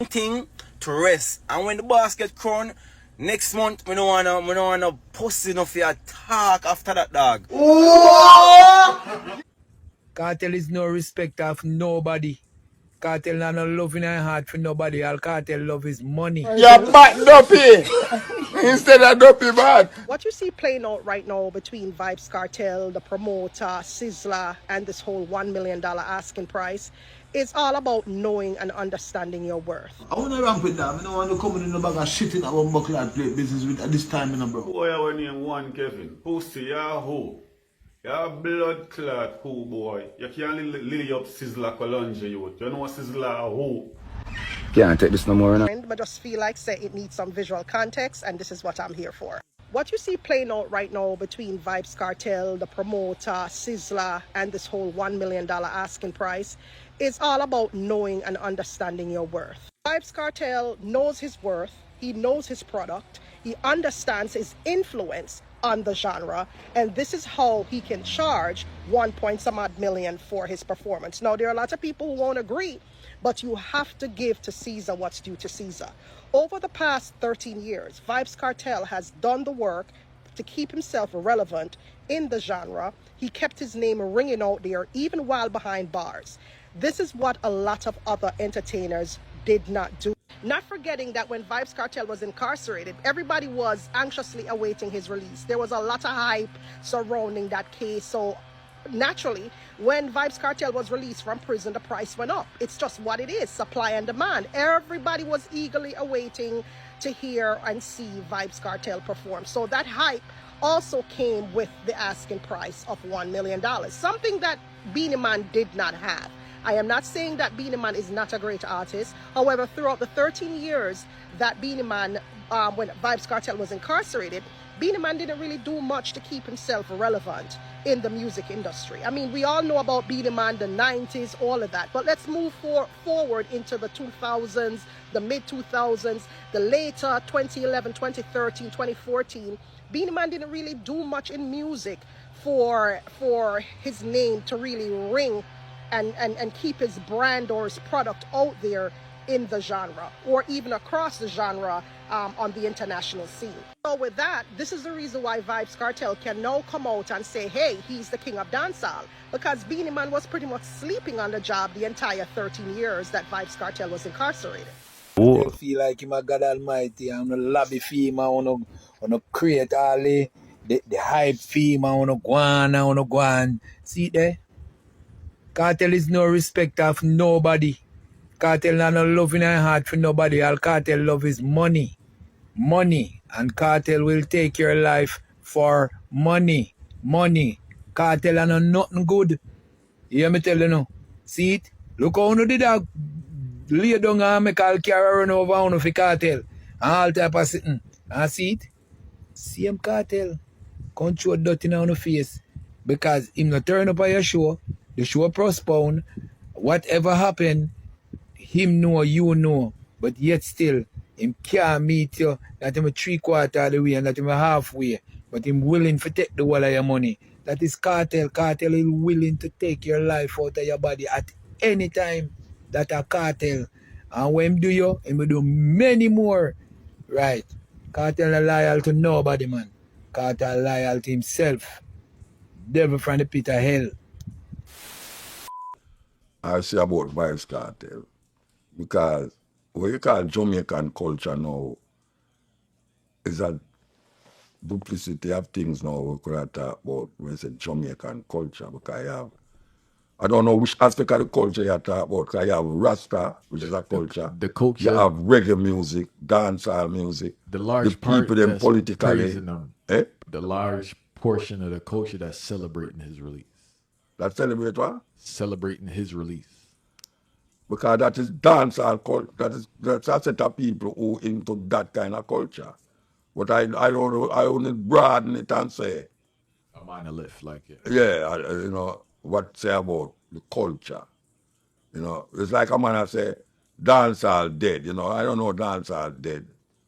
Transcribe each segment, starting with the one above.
thing to rest. And when the boss get crowned, next month we don't wanna pussy enough for your talk after that dog. KARTEL is no respect of nobody. KARTEL not no love in her heart for nobody. All KARTEL love is money. You're back dopey instead of dopey bad. What you see playing out right now between vybz Kartel, the promoter, Sizzler, and this whole $1 million asking price is all about knowing and understanding your worth. I want to ramp with that. I don't want to come in the bag of shit in our buckle and play business with at this time, bro. Boy, I want name one Kevin. Pussy, ya who? Ya blood clot who, boy. You can't lily up Sizzler Colonge, you. You know Sizzler who? Can't take this no more now. But just feel like say it needs some visual context, and this is what I'm here for. What you see playing out right now between vybz Kartel, the promoter, Sizzler, and this whole $1 million asking price is all about knowing and understanding your worth. vybz Kartel knows his worth, he knows his product, he understands his influence on the genre, and this is how he can charge 1 point some odd million for his performance. Now, there are a lot of people who won't agree, but you have to give to Caesar what's due to Caesar. Over the past 13 years, vybz Kartel has done the work to keep himself relevant in the genre. He kept his name ringing out there even while behind bars. This is what a lot of other entertainers did not do. Not forgetting that when vybz Kartel was incarcerated, everybody was anxiously awaiting his release. There was a lot of hype surrounding that case. So naturally, when vybz Kartel was released from prison, the price went up. It's just what it is, supply and demand. Everybody was eagerly awaiting to hear and see vybz Kartel perform. So that hype also came with the asking price of $1 million, something that Beenie Man did not have. I am not saying that Beenie Man is not a great artist. However, throughout the 13 years that Beenie Man, when vybz Kartel was incarcerated, Beenie Man didn't really do much to keep himself relevant in the music industry. I mean, we all know about Beenie Man, the 90s, all of that. But let's move forward into the 2000s, the mid-2000s, the later 2011, 2013, 2014. Beenie Man didn't really do much in music for his name to really ring and keep his brand or his product out there in the genre or even across the genre on the international scene. So with that, this is the reason why vybz Kartel can now come out and say, hey, he's the king of dancehall, because Beenie Man was pretty much sleeping on the job the entire 13 years that vybz Kartel was incarcerated. I feel like him a God Almighty. I'm a lobby fee, I wanna create all the hype fee, I wanna go on. See there? KARTEL is no respect of nobody. KARTEL not no love in her heart for nobody. All KARTEL love is money. Money. And KARTEL will take your life for money. Money. KARTEL are no nothing good. You hear me tell you now? See it? Look how you did that. Lay down and make all car run over on for KARTEL. And all type of sitting. And see it? Same KARTEL. Control dirty on the face. Because him not turn up on your show. The show postponed. Whatever happened, him know, you know. But yet still, him can't meet you. That him a 3/4 of the way and that him a halfway. But him willing to take the whole of your money. That is KARTEL. KARTEL is willing to take your life out of your body at any time. That a KARTEL. And when him do you, him will do many more. Right. KARTEL is loyal to nobody, man. KARTEL loyal to himself. Devil from the pit of hell. I say about vybz Kartel because what you call Jamaican culture now is a duplicity of things now we could talk about when you say Jamaican culture because I don't know which aspect of the culture you talk about because you have Rasta, which is a culture. The culture. You have reggae music, dancehall music. The large the part people them that's politically. praising him. The large portion of the culture that's celebrating his release. That celebrate what? Celebrating his release. Because that is dancehall culture. That's a set of people who into that kind of culture. But I don't know, I only broaden it and say, A monolith like it. yeah, you know, what say about the culture. You know, it's like a man I say, dancehall dead, you know. I don't know dancehall dead.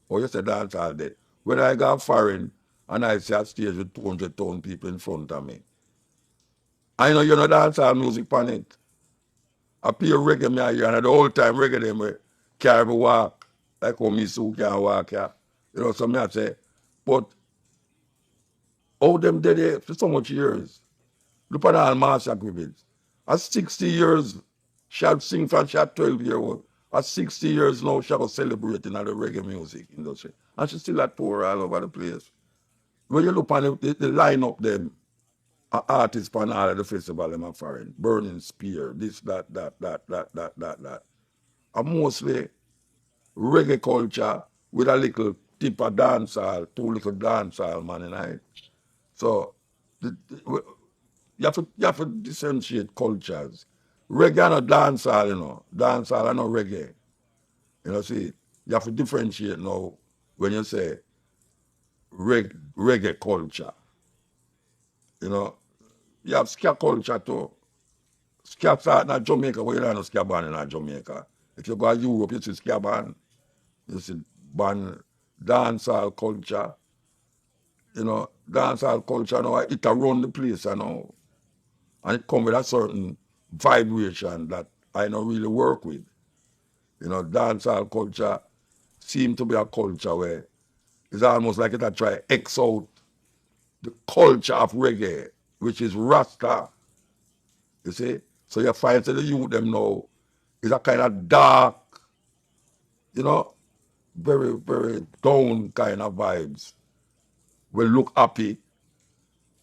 Or you say dancehall dead. When I go foreign and I see a stage with 200,000 people in front of me, I know you know dancehall music on it. I play reggae me here and the whole time reggae them Can't even walk. Like how me so can't walk, yeah. You know, so me I say, but all them dead there for so much years. Look at all Master Griffiths. At 60 years, she had sing from she had 12 years old. At 60 years now, she was celebrating at the reggae music industry. And she still at tour all over the place. When you look on the lineup them, artists on all of the festival them are foreign. Burning Spear, this, that. And mostly reggae culture with a little tip of dancehall, two little dancehall man in it. So you have to differentiate cultures. Reggae and no dancehall, you know. Dancehall and no reggae. You know, see, you have to differentiate now when you say reggae culture. You know, you have ska culture too. Ska start in Jamaica, but you don't know ska band in Jamaica. If you go to Europe, you see ska band. You see band, dancehall culture. You know, dancehall culture now, it around the place, you know. And it comes with a certain vibration that I don't really work with. You know, dancehall culture seems to be a culture where it's almost like it a try X out the culture of reggae, which is Rasta. You see? So you find that the youth them now is a kind of dark, you know, very, very down kind of vibes. We look happy,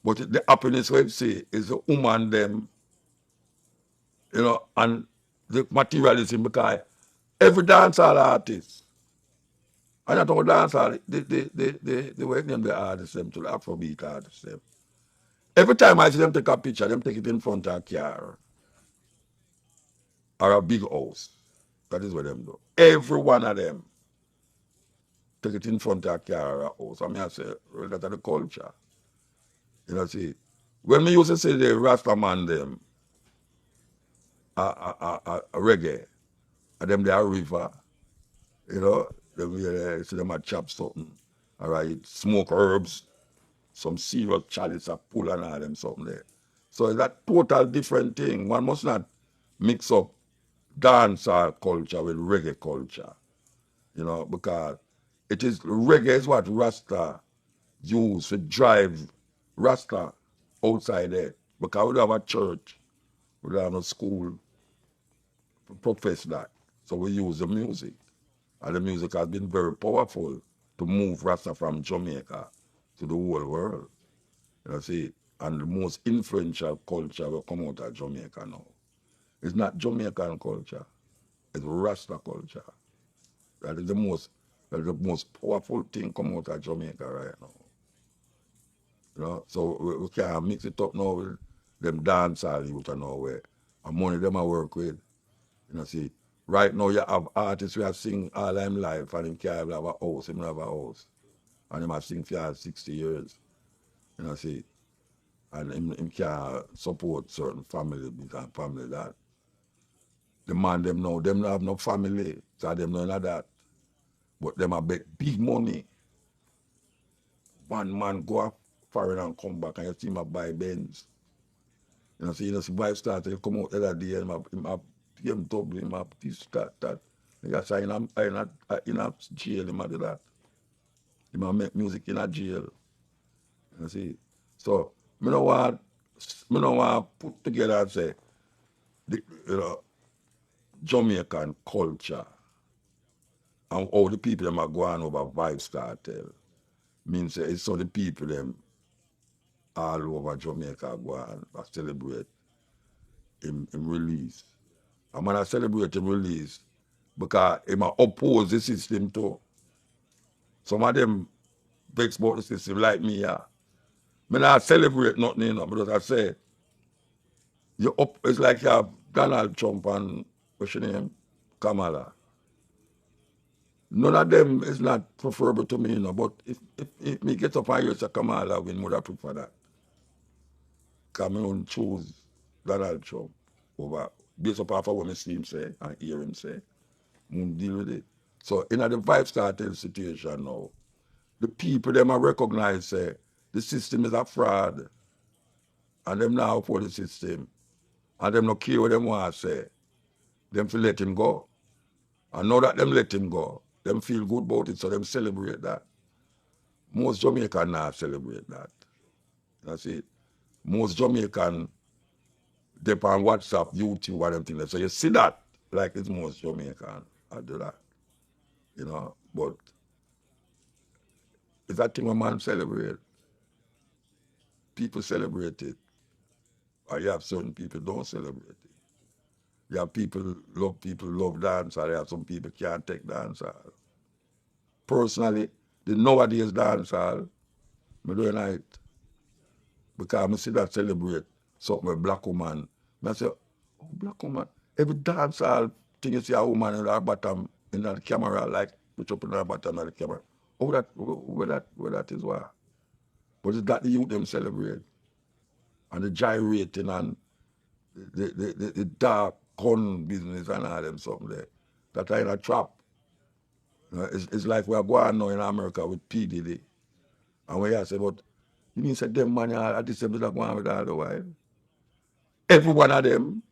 but the happiness we see is the woman them, you know, and the materialism because every dancehall artist, and I don't dancehall, they work them the artists them to the Afrobeat artists them. Every time I see them take a picture, them take it in front of a car or a big house. That is what them do. Every one of them take it in front of a car or a house. I mean, I say, well, that's the culture. You know, see, when me used to say the Rasta man them, a reggae, and them they are river, you know, them, see them a chop something, all right, smoke herbs, some serious chalice a pull and all them something there. So it's a total different thing. One must not mix up dancehall culture with reggae culture, you know, because it is reggae is what Rasta use to drive Rasta outside there. Because we don't have a church, we don't have no school to profess that. So we use the music. And the music has been very powerful to move Rasta from Jamaica to the whole world. You know, see, and the most influential culture will come out of Jamaica now. It's not Jamaican culture, it's Rasta culture. That is the most powerful thing come out of Jamaica right now. You know, so we can't mix it up now with them dancehall youth and nowhere. And money them I work with. You know, see, right now you have artists who have sing all them life and him can't have a house, him have a house. And him have sing for 60 years. You know, see. And him can't support certain family and family that. The man them now, them don't have no family. So them none of that. But them a bet big money. One man go up foreign and come back and you see him a buy Benz. You know, see Vibe started to come out the other day and him have BMW, him have this, that. He got in a jail, him a do that. Him a make music in a jail. You see. So me no want put together and say the, you know, Jamaican culture and all the people them are going over Vybz Kartel means say it's so the people them all over Jamaica go and celebrate him release. And when I celebrate him release, because him oppose the system too. Some of them vex about the system like me, yeah. Me not celebrate nothing, you know, because I say it's like you have Donald Trump and what's your name? Kamala. None of them is not preferable to me, you know, but if me get up and hear say Kamala win, would I prefer that? Because I don't choose Donald Trump over based upon what I see him say and hear him say. I won't deal with it. So in the Vybz Kartel situation now, the people them I recognize say the system is a fraud and them now for the system and them not care what them want to say. Them to let him go. And now that them let him go, them feel good about it, so them celebrate that. Most Jamaican not celebrate that. That's it. Most Jamaican, they on WhatsApp, YouTube, and them things. So you see that, like it's most Jamaican. I do that. You know, but it's that thing a man celebrate. People celebrate it. Or you have certain people don't celebrate it. You have people love dance, or you have some people can't take dance. Personally, the nowadays dance hall, I don't like it. Because I see that celebrate something with black woman. I say, oh, black woman. Every dance hall thing you see a woman in her bottom in the camera, like put up in her bottom of the camera. Oh, where that is why. But it's that the youth them celebrate. And the gyrating and the dark gun business and all them something there. That are in a trap. You know, it's like we are going now in America with P. Diddy. And when you say, but you mean say them man are at the same time going with all the while? Every one of them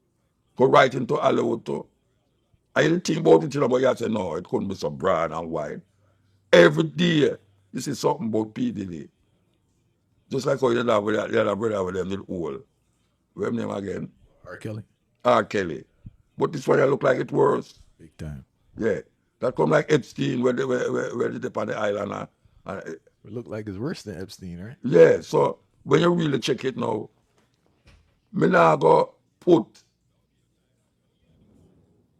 go right into Hollywood too. I didn't think about it, you know, but you say, no, it couldn't be so broad and wide. Every day, you see something about P. Diddy. Just like how you have with the other brother with them little old. What's his name again? R. Kelly. R. Kelly. But this one look like it worse. Big time. Yeah. That come like Epstein where they dip on the island. It look like it's worse than Epstein, right? Yeah, so when you really check it now, me now go put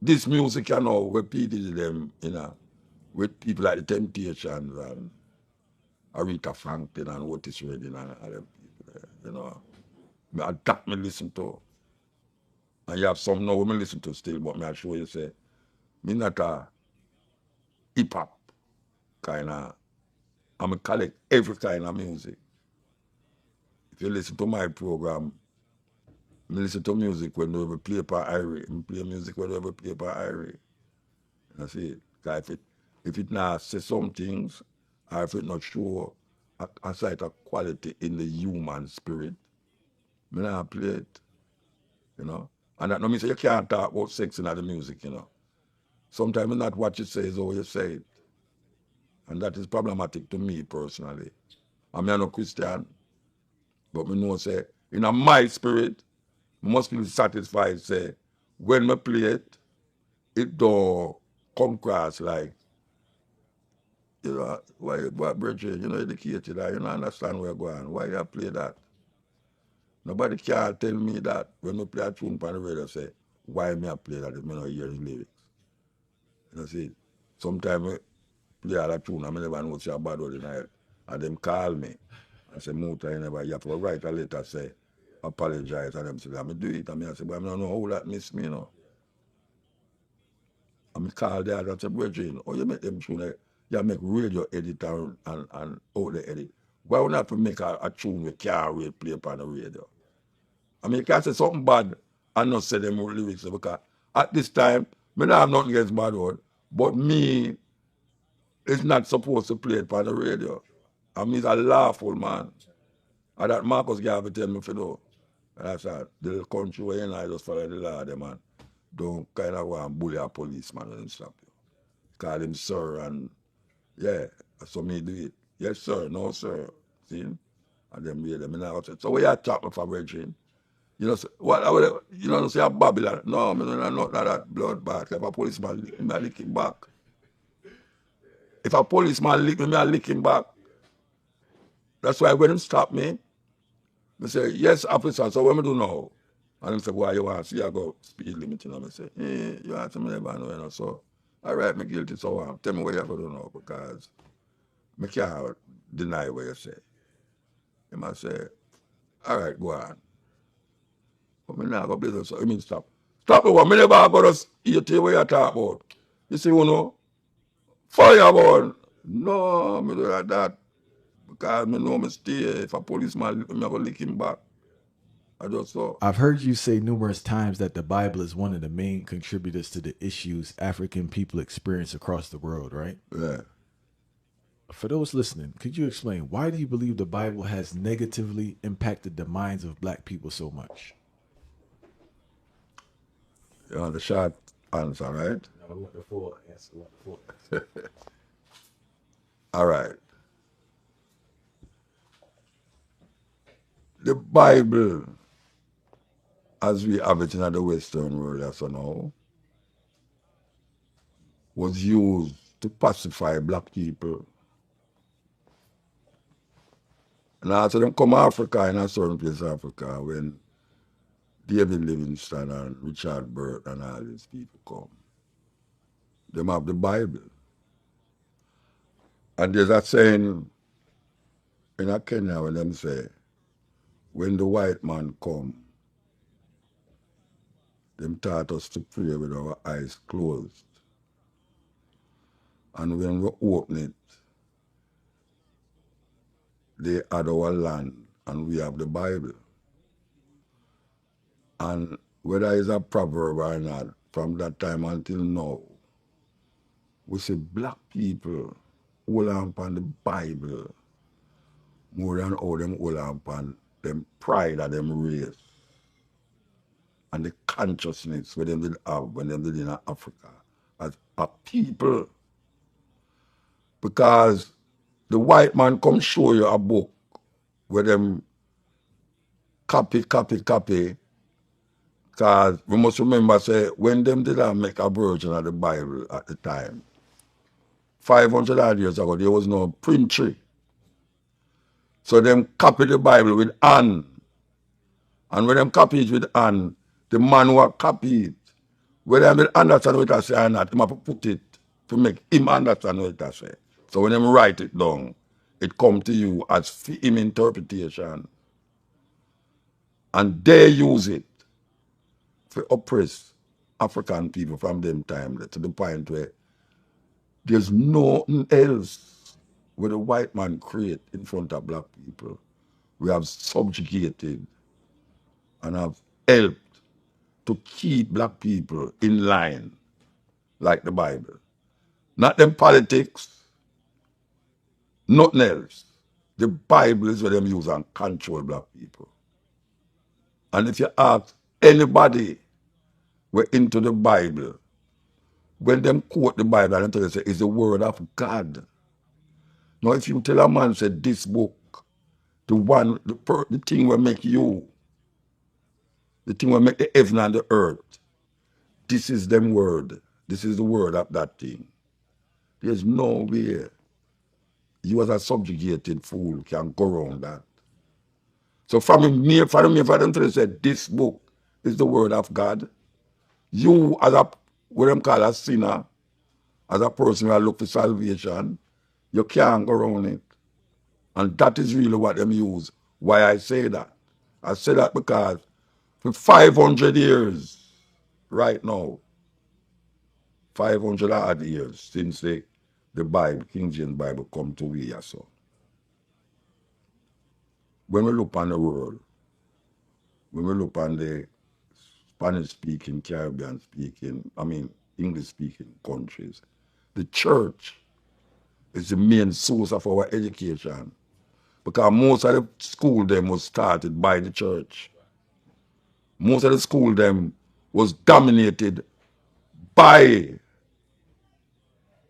this music, you know, where people them, you know, with people like the Temptations and Aretha Franklin and Otis Redding and all them people there, you know. That me listen to. And you have some now me listen to still, but me I show you say, me not a hip hop kind of, I collect every kind of music. If you listen to my program, I listen to music when we play for Irie. I play music when we play for Irie. That's it. If it not say some things, or if it not show a sight of quality in the human spirit, I not play it. You know? And that no mean say you can't talk about sex in the music, you know. Sometimes not what you say is how you say it. And that is problematic to me personally. I'm not a Christian, but I know say, in my spirit, I must be satisfied say, when I play it, it don't come across like, you know, why Bridget, you know, educated, you don't understand where you're going. Why you play that? Nobody can tell me that when I play a tune on the radio, say, why me I play that if I don't hear the lyrics. You know, see, sometimes I play a tune, I never know what's bad word in it. And them call me and say, Muta, you have to write a letter, say, apologize. And them say, I'm do it. And I say, but I don't know how that miss me, you know. And I call there and say, Bridget, oh, you make them tune, you make radio editor and out the edit. Why would not make a tune with car play upon the radio? I mean, you can't say something bad and not say them lyrics because at this time, I don't have nothing against bad word, but me is not supposed to play it on the radio. I mean, he's a lawful man. And that Marcus Garvey tell me for know. And I said, the country where you know, I just follow the law, them, man. Don't kind of go and bully a policeman and stop you. Call him sir and yeah, so me do it. Yes, sir, no, sir. See? And then me, them, so where you talk for Virgin? You know, what, you know, say a Babylon. No, I don't know that blood bath. If a policeman lick me, I lick him back. If a policeman lick me, I lick him back. That's why when he stop me, I say, yes, officer, so what me do now? And he say, why you want to see I go speed limit? You know, I say, you want to me never know, you know, so, all right, me guilty, so tell me what you have to do now, because I can't deny what you say. He must say, all right, go on. But me not go business, so I mean stop. Stop over, me never go to eat what you talk about. You see, you know, fireball. No, me do like that. Because me know me stay. If a policeman lick me, I go lick him back. I just so. I've heard you say numerous times that the Bible is one of the main contributors to the issues African people experience across the world, right? Yeah. For those listening, could you explain why do you believe the Bible has negatively impacted the minds of black people so much? You know, the short answer, right? I want the full answer. I want the full answer. All right. The Bible, as we have it in the Western world as now, was used to pacify black people. And after them come Africa, in a certain place Africa, when David Livingstone and Richard Burt and all these people come, them have the Bible. And there's a saying in a Kenya when them say, when the white man come, them taught us to pray with our eyes closed. And when we open it, they had our land and we have the Bible. And whether it's a proverb or not, from that time until now, we see black people hold on upon the Bible more than how them hold on upon them pride of them race and the consciousness where them did have when them did in Africa as a people. Because the white man come show you a book where them copy, because we must remember, say, when them did not make a version of the Bible at the time, 500 odd years ago, there was no print tree. So them copy the Bible with hand. And when them copy it with hand, the man who copy it, whether they understand what I say or not, they have to put it to make him understand what I say. So when them write it down, it come to you as for him interpretation. And they use it to oppress African people from them time to the point where there's nothing else where the white man create in front of black people. We have subjugated and have helped to keep black people in line like the Bible. Not them politics, nothing else. The Bible is where them use and control black people. And if you ask anybody we're into the Bible, when them quote the Bible and tell you say it's the word of God. Now if you tell a man say this book, the thing will make you, the thing will make the heaven and the earth, this is them word. This is the word of that thing. There's no way you as a subjugated fool can go around that. So for them to say this book is the word of God, you as a, what them call a sinner, as a person who look for salvation, you can't go around it. And that is really what them use. Why I say that? I say that because for 500 years, right now, 500 odd years since the Bible, King James Bible come to we so. When we look on the world, when we look on the Spanish speaking, Caribbean speaking, English speaking countries, the church is the main source of our education. Because most of the school them was started by the church. Most of the school them was dominated by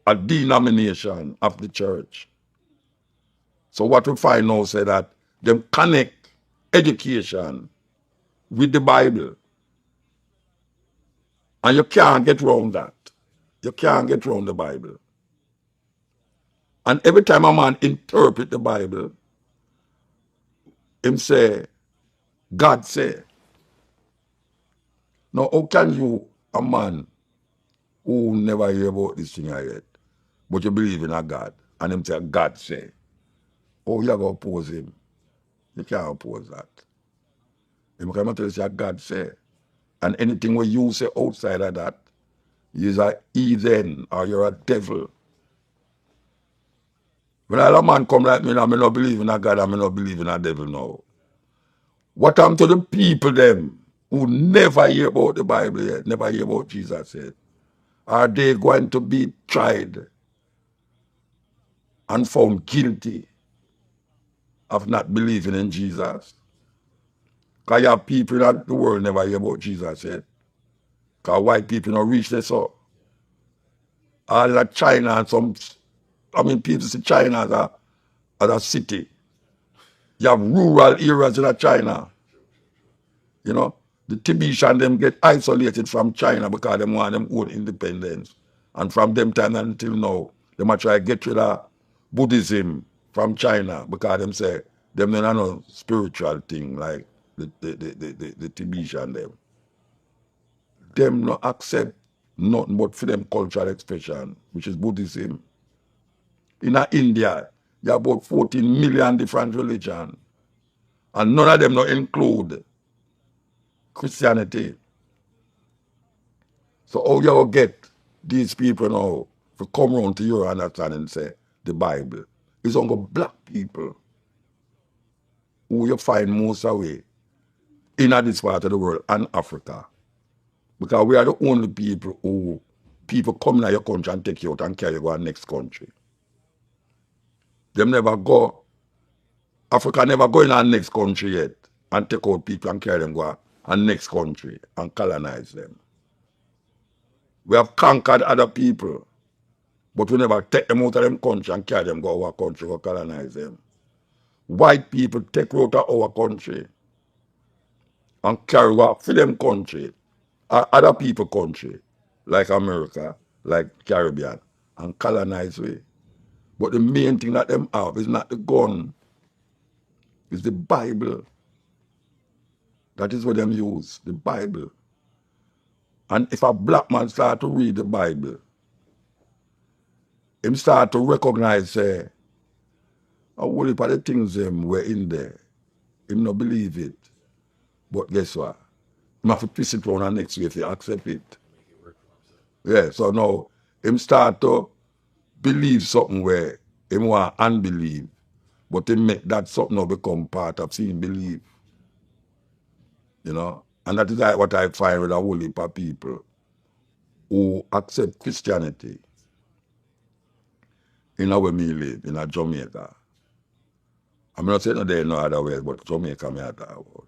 a denomination of the church. So what we find now say that them connect education with the Bible. And you can't get around that. You can't get around the Bible. And every time a man interpret the Bible, him say, God say. Now how can you, a man who never hear about this thing yet, but you believe in a God, and him say, God say, oh, you going to oppose him? You can't oppose that. Him come tell you say God say. And anything what you say outside of that, you're a heathen or you're a devil. When a man come like me, I not believe in a God, I not believe in a devil now. What happened to the people them who never hear about the Bible yet, never hear about Jesus yet? Are they going to be tried and found guilty of not believing in Jesus? Because you have people in the world never hear about Jesus yet. Because white people don't reach this up. all like China and some, I mean, people see China as a city. You have rural areas in China. You know, the Tibetan them get isolated from China because they want them own independence. And from them time until now, they might try to get rid of Buddhism from China because them say them don't know spiritual thing like the Tibetan them. Them not accept nothing but for them cultural expression, which is Buddhism. In India, there are about 14 million different religions. And none of them not include Christianity. So how you get these people now to come around to your understanding and say the Bible is only black people who you find most away in this part of the world and Africa. Because we are the only people who people come in your country and take you out and carry you to the next country. Them never go, Africa never go in our next country yet and take out people and carry them to our next country and colonize them. We have conquered other people, but we never take them out of them country and carry them to our country to colonize them. White people take out of our country and carry out for them country, or other people country, like America, like Caribbean, and colonize we. But the main thing that them have is not the gun, it's the Bible. That is what them use, the Bible. And if a black man start to read the Bible, him start to recognize a whole heap of the things them were in there. Him not believe it. But guess what? Him have to twist it around the next way if he accept it. Yeah, so now him start to believe something where him want unbelieve, but him make that something now become part of seeing believe. You know? And that is like what I find with a whole heap of people who accept Christianity in where me live, in Jamaica. I'm not saying there no other way, but Jamaica me talk about.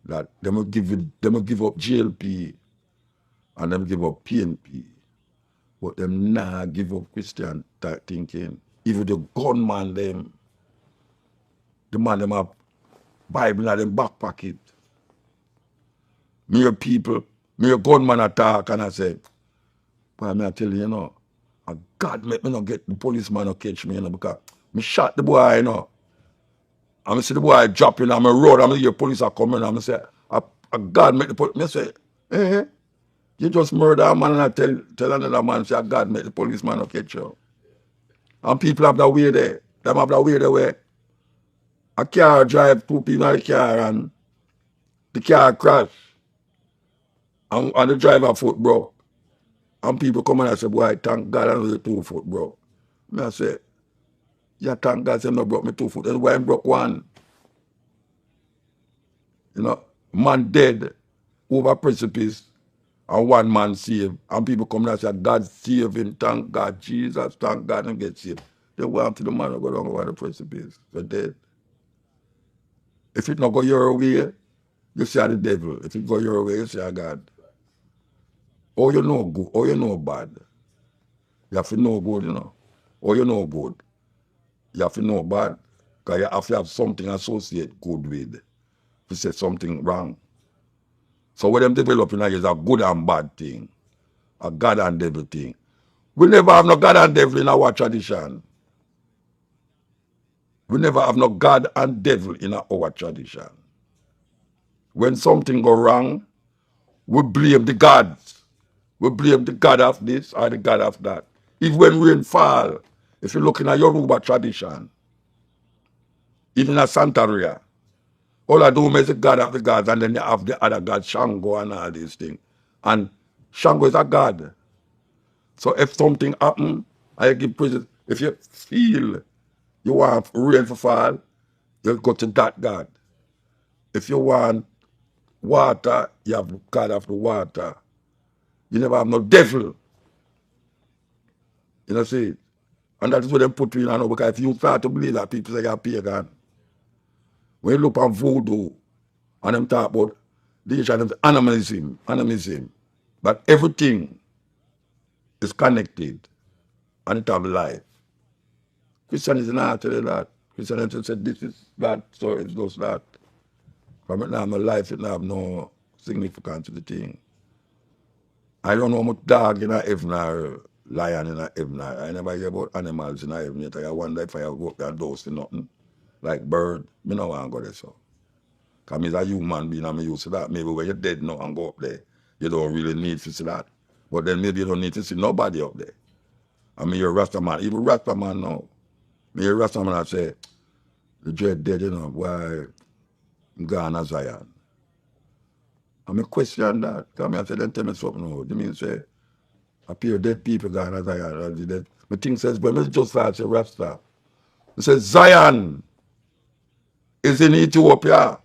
That them will give up GLP and them give up PNP, but them nah give up Christian thinking. Even the gunman them, the man them have Bible in them back pocket. Me a people, me a gunman attack and I say, boy, me I tell you, you know, God make me not get the policeman to catch me, you know, because me shot the boy, you know. I'm see the boy dropping on my road, I'm hear police are coming, I'm say, God make the police, me say, you just murder a man and I tell another man, say, God make the policeman to catch you. And people have that way there. Them have that way there where a car drive, two people in the car and the car crash and the driver foot broke. And people come and I say, boy, thank God I know the 2 foot broke. Me I say, yeah, thank God I no broke me 2 foot. That's why I broke one. You know, man dead over precipice and one man saved. And people come and say, God save him, thank God, Jesus, thank God and get saved. They want to the man who go down over the precipice. They're dead. If it not go your way, you say the devil. If it go your way, you say God. Or you know good, or you know bad. You have to know good, you know. Or you know good. You have to know bad. Because you have to have something associated good with. To say something wrong. So what them developing is a good and bad thing. A God and devil thing. We never have no God and devil in our tradition. We never have no God and devil in our tradition. When something go wrong, we blame the gods. We blame the God of this or the God of that. Even when rain fall, if you're looking at Yoruba tradition, even at Santeria, all I do is the God of the gods, and then you have the other God, Shango and all these things. And Shango is a God. So if something happen, I give praises. If you feel you want rain to fall, you go to that God. If you want water, you have God of the water. You never have no devil. You know, see? And that is what they put you in, you know, because if you start to believe that, people say you're pagan. When you look on voodoo, and them talk about the animism. But everything is connected. and it have life. Christianity not tell you that. Christianity said this is that, so it's just that. From it now, my life, it have no significance to the thing. I don't know much dog in heaven or lion in heaven. I never hear about animals in heaven yet. I wonder if I go up there and dose to nothing. Like bird, me no want to go there so. Because I'm a human being and I'm used to that. Maybe when you're dead now and go up there, you don't really need to see that. But then maybe you don't need to see nobody up there. I mean, you're a Rasta man. Even Rasta man now. Me a Rasta man I say, the dread dead, you know, why I'm gone to Zion. I mean, question that. Because I say, then tell me something now. You mean say, appear dead people gone to Zion. My thing says, when I just ask a Rasta, it says, Zion is in Ethiopia.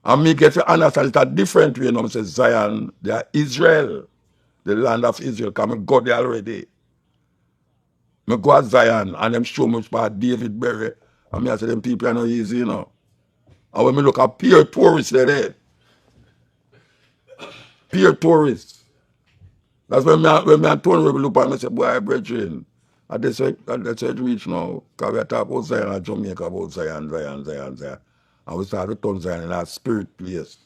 And me get to understand it a different way. You know, I say, Zion, they are Israel, the land of Israel. Because I go there already. I go to Zion and them show me about David Berry. And I say, them people are not easy, you know. And when I look at peer tourists, they're there. Peer tourists. That's when I turn around look at me and say, boy, brethren, and that's why it reach now. Because we talk about Zion and Jamaica, about Zion. And we start to turn Zion in our spirit place.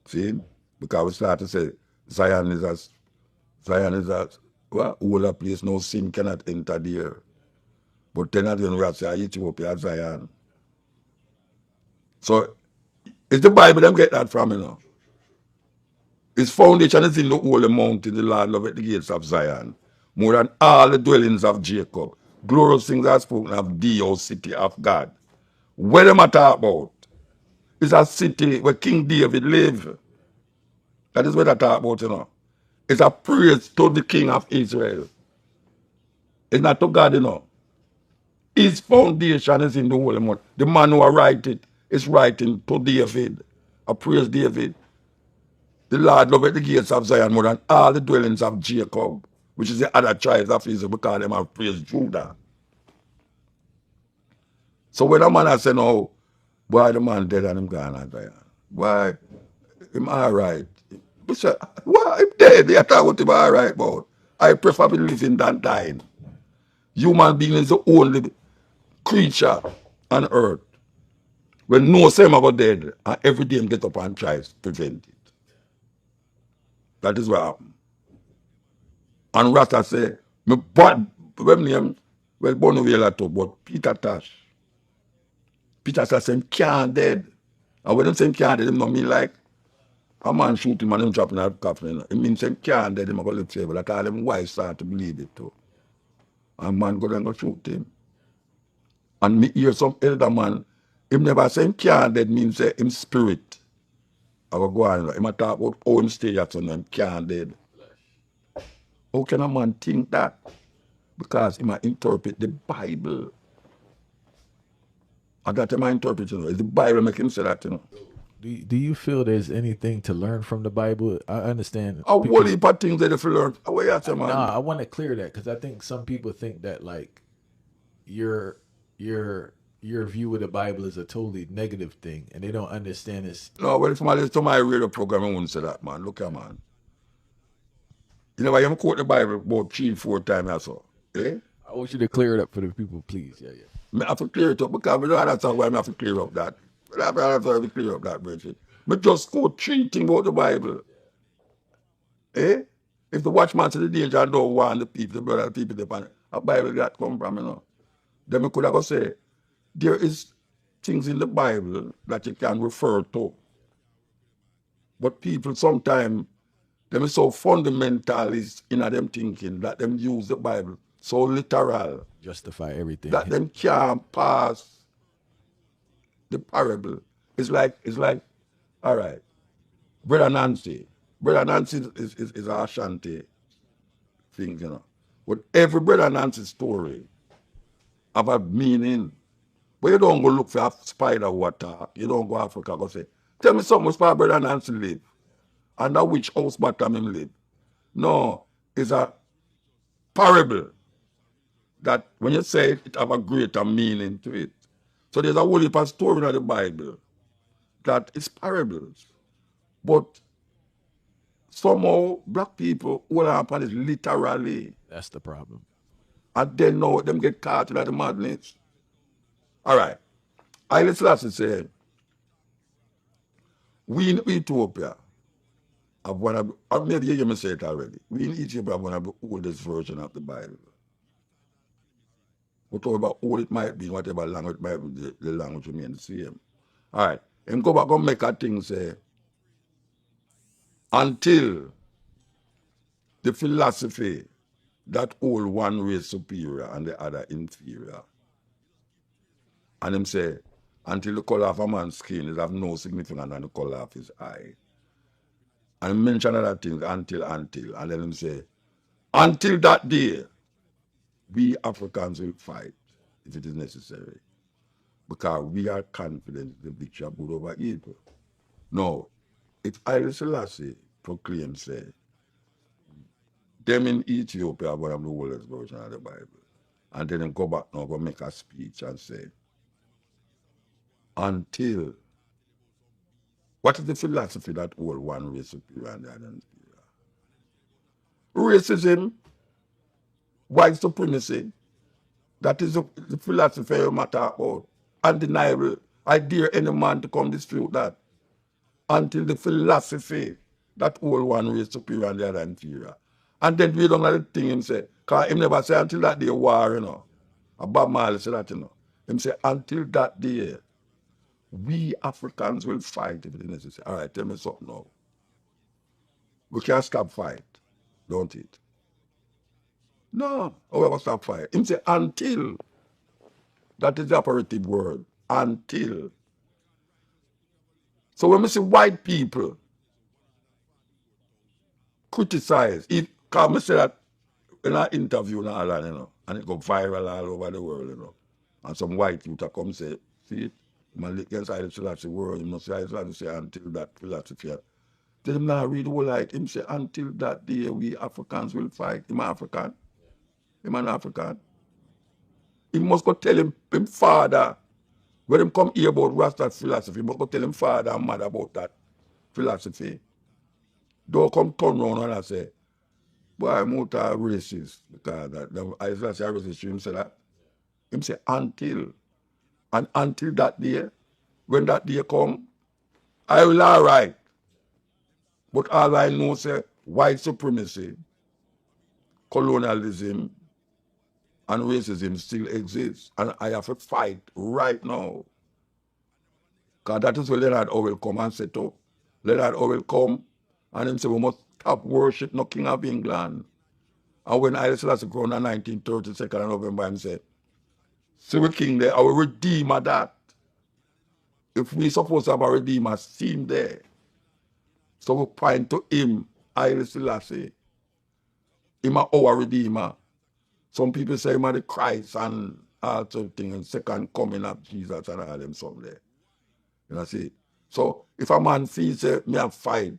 See? Because we start to say, Zion is a well, older place, no sin cannot enter there. But then again, we have to say, Ethiopia, Zion. So, it's the Bible them get that from, you know. Its foundation is in the holy mountain, the Lord loveth the gates of Zion, more than all the dwellings of Jacob. Glorious things are spoken of thee, O city of God. What am I talking about? It's a city where King David lived. That is what I talk about, you know. It's a praise to the King of Israel. It's not to God, you know. His foundation is in the holy mountain. The man who write it is writing to David. I praise David. The Lord loveth the gates of Zion more than all the dwellings of Jacob, which is the other tribes of Israel, because them have praised Judah. So when a man has said, no, why the man dead and him gone to Zion? Why, him all right. We say, why him dead? They talk about him all right about. I prefer to living than dying. Human being is the only creature on earth when no same about dead, and every day him get up and tries to prevent it. That is what happened. And Rasta say, me born, when name, well, born over here too, but Peter Tosh. Peter Tosh say him can't dead. And when him say him can't dead, him know me like, a man shoot him and him drop in a coffin. It means him can't dead, him go live forever. That's all them wives start to believe it too. And man go and go shoot him. And me hear some elder man, him never say him can't dead, means say him spirit. I go on, him a talk about how him stay at son, him can't dead. How can a man think that? Because he might interpret the Bible. And that he might interpret, you know. It's the Bible make him say that, you know. Do you feel there's anything to learn from the Bible? I understand. A whole heap of things that if you learn. What you say, man? Nah, I want to clear that because I think some people think that like your view of the Bible is a totally negative thing, and they don't understand this. No, well, if I listen to my radio program, I wouldn't say that, man. Look here, man. You know, I haven't quote the Bible about 3-4 times or so. Eh? I want you to clear it up for the people, please. Yeah. I have to clear it up because I don't understand why I have to clear up that. I have to clear up that, Bridget. But just quote 3 things about the Bible. Eh? If the watchman to the danger and don't warn the people, the brother, the people, the a Bible that come from, you know. Then we could have say, there is things in the Bible that you can refer to. But people sometimes, them is so fundamentalist in them thinking that them use the Bible so literal. Justify everything. That them can't pass the parable. It's like, all right, Brother Nancy is a Ashanti thing, you know. But every Brother Nancy story have a meaning. But you don't go look for a spider water. You don't go to Africa go say, tell me something where Brother Nancy live. And that which house bottom him live. No, it's a parable that when you say it, it have a greater meaning to it. So there's a whole heap of story in the Bible that is parables. But somehow black people hold on upon it literally. That's the problem. And then now them get caught in the madness. All right. Haile Selassie said, we in Ethiopia have one of, or maybe you hear me say it already. We in Ethiopia have one of the oldest version of the Bible. Whatever old it might be, whatever language it might be, the language remains the same. All right. And go back and make a thing say, until the philosophy that hold one race superior and the other inferior. And him say, until the color of a man's skin is of no significance than the color of his eye. And he mention other things until, and then him say, until that day, we Africans will fight if it is necessary. Because we are confident the victory of good over evil. Now, if Haile Selassie proclaims, say, them in Ethiopia are one of the oldest version of the Bible. And then go back now, go make a speech and say, until, what is the philosophy that hold one race superior and the other inferior? Racism, white supremacy, that is the philosophy you matter about. Undeniable. I dare any man to come dispute that. Until the philosophy that hold one race superior and the other inferior. And then we don't know the thing him say, because him never say until that day war, you know. Bob Marley said that, you know. Him say, until that day, we Africans will fight if it is necessary. All right, tell me something now. We can't stop fight, don't it? No, we will stop fight. Him say, until, that is the operative word, until. So when we see white people criticize, because I say that in an interview in Ireland, you know, and it go viral all over the world, you know, and some white youth come say, see, man, against Haile Selassie word, you know, say Haile Selassie say until that philosophy. Tell him now read the whole light. Him say, until that day we Africans will fight. Him African. Him an African. He must go tell him father, when him come hear about Rasta philosophy, he must go tell him father and mother about that philosophy. Don't come turn around and say, boy, I'm not a racist. Because I say a racist, him say that. Him say, until. And until that day, when that day come, I will all right. But all I know say, white supremacy, colonialism, and racism still exists. And I have to fight right now. Because that is where Leonard Howell come and set up. Leonard Howell come and him say we must stop worship no King of England. And when Haile Selassie crowned on 1932 of November, him say, see we king there, our redeemer that. If we supposed to have a redeemer, see him there. So we point to him, Haile Selassie. Him our redeemer. Some people say him are the Christ and all sort of things, and second coming of Jesus and all them some there. You know, see. So if a man feels me a fight,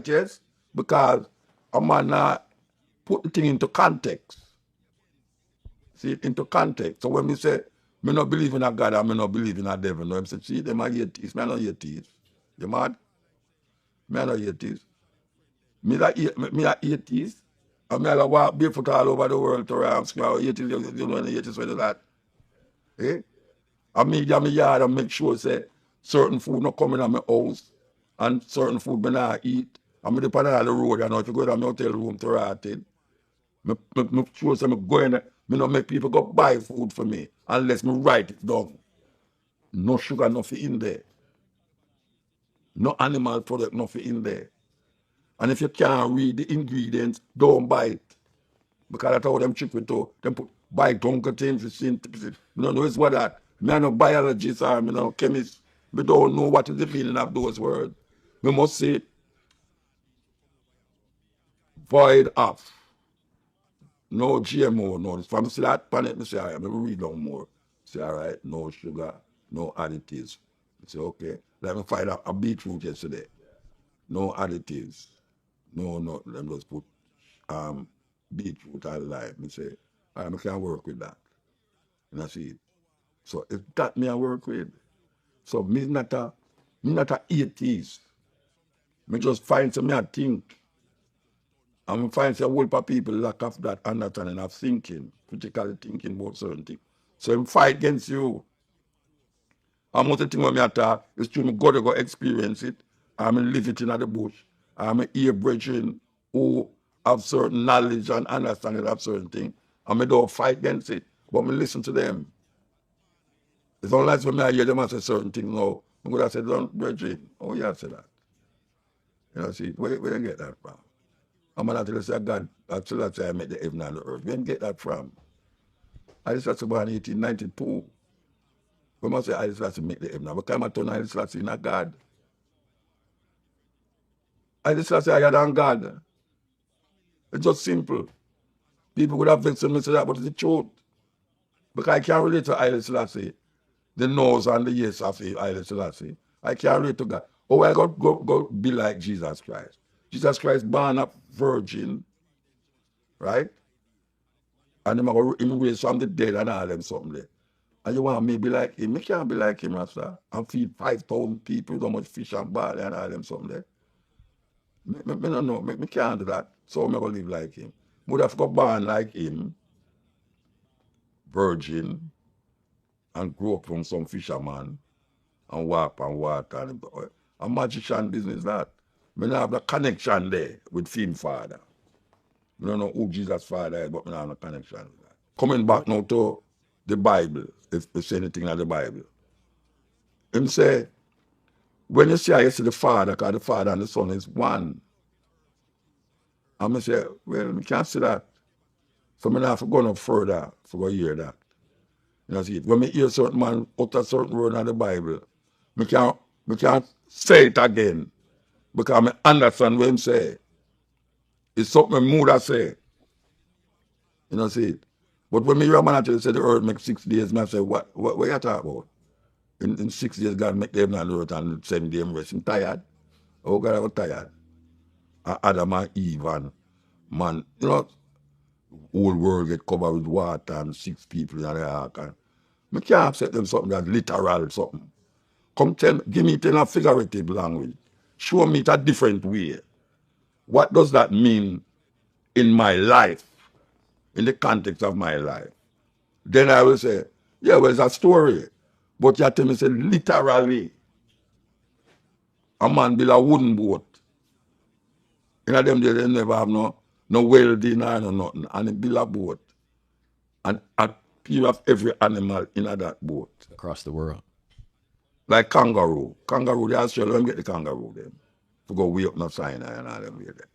yes, because a man put the thing into context. See it into context. So when me say, me not believe in a God and me not believe in a devil, no, I say, see, them are atheists. Me not atheist. You mad? Me not atheist. Me a atheist. And me a walk barefoot all over the world to ask me how atheist, you know, atheist when that. Eh? I mean, me yard and make sure say certain food not coming in my house and certain food me not eat. And me depend on the road, you know, if you go to my hotel room to rot it, me sure say me go in there, me not make people go buy food for me unless me write it down. No sugar, nothing in there. No animal product, nothing in there. And if you can't read the ingredients, don't buy it. Because that's how them trick with too. Them put buy bunker things, you don't know it's what that. Me no biologist or me no chemist. We don't know what is the meaning of those words. We must say void of. No GMO, no. If I'm still that planet, I say, all right, I'm going to read down more. Say, all right, no sugar, no additives. I say, okay. Let me find out a beetroot yesterday. No additives. No, let me just put beetroot and lime. I say, all right, I can work with that. And I see it. So if that me I work with. So me not a atheist. Me just find some I think. And me find some whole of people lack of that understanding of thinking, critically thinking about certain things. So him fight against you. And most of the thing when me talk is true, me go to go experience it. I'm live it in the bush. I'm hear brethren who have certain knowledge and understanding of certain things. And me don't fight against it. But me listen to them. It's unless when I hear them say certain things now, I'm going to say, don't, brethren, oh, yeah, say that. You know, see, where you get that from? I'm going to say, God, that's why I made the heaven and the earth. Where you get that from? I just was born in 1892. We must say, I just have to make the heaven. But come and turn I just have to in a God. I just have to higher than God. It's just simple. People would have vexed me say that, but it's the truth. Because I can't relate to Haile Selassie, the no's and the yes of Haile Selassie. I can't relate to God. Oh, I got go be like Jesus Christ. Jesus Christ born a virgin, right? And him raised from the dead and all them something there. And you want me be like him? Me can't be like him, Rasta. And feed 5,000 people, so much fish and barley and all them something there. Me don't know. Me can't do that. So I'm going to live like him. Would have got born like him, virgin, and grow up from some fisherman and walk and water. And a magician business that. Me not have the connection there with Finn Father. I don't know who Jesus' father is, but I don't have no connection with that. Coming back now to the Bible, if you say anything in the Bible. Him say, when you see I see the Father, because the Father and the Son is one. And I say, well, we can't see that. So I have to go no further to go hear that. You know, see, when I hear certain man utter certain word in the Bible, I can't say it again because I understand what him say. It's something my mother say. You know, see it. But when I hear a man actually say the earth make 6 days, I say, what you talking about? In 6 days, God make the heaven and the earth and 7 days rest. I'm tired. Oh, God, I was tired. Adam and Eve and man, you know, whole world get covered with water and 6 people in the ark. And I can't accept them something that's literal something. Come give me it in a figurative language. Show me it a different way. What does that mean in my life, in the context of my life? Then I will say, yeah, well, it's a story. But you tell me, say, literally, a man build a wooden boat. In them days, they never have no welding or no nothing. And he build a boat. And a few of every animal in that boat. across the world. Like kangaroo. Kangaroo, they Australia, let them get the kangaroo them. To go way up no Sinai and all them way there.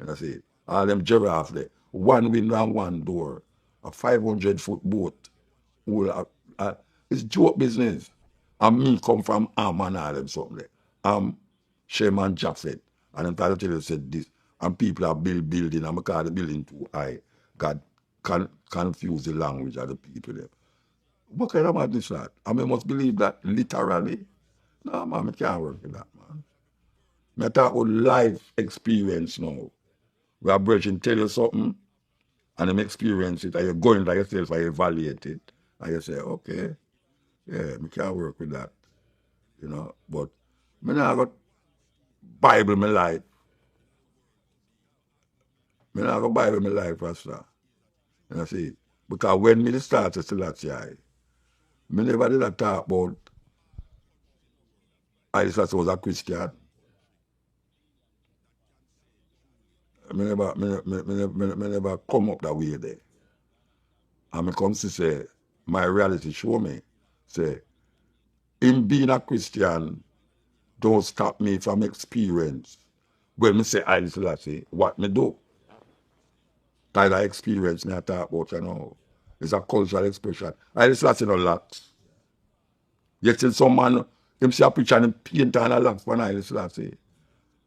You know, see, all them giraffe there. One window and one door. A 500-foot boat. It's joke business. And me come from Am and all them something there. Shem and Japheth. And them try to tell you said this. And people are building and because the building too high. God confuse the language of the people there. What kind of madness is that? I must believe that literally. No, man, I can't work with that, man. I talk about life experience now. Where brethren tell you something, and them experience it, and you go into yourself and you evaluate it, and you say, okay, yeah, I can't work with that, you know. But I not got Bible in my life. I not got Bible in my life, Pastor. You know, see, because when me start to Selassie, I never did talk about I just was a Christian. I never come up that way there. And I come to say, my reality show me, say, in being a Christian, don't stop me from experience. When me say I Selassie, what me do? Kind of experience me I talk about, you know. It's a cultural expression. I Selassie no locks. Yet till some man, him see a picture and him paint on a locks for I Selassie.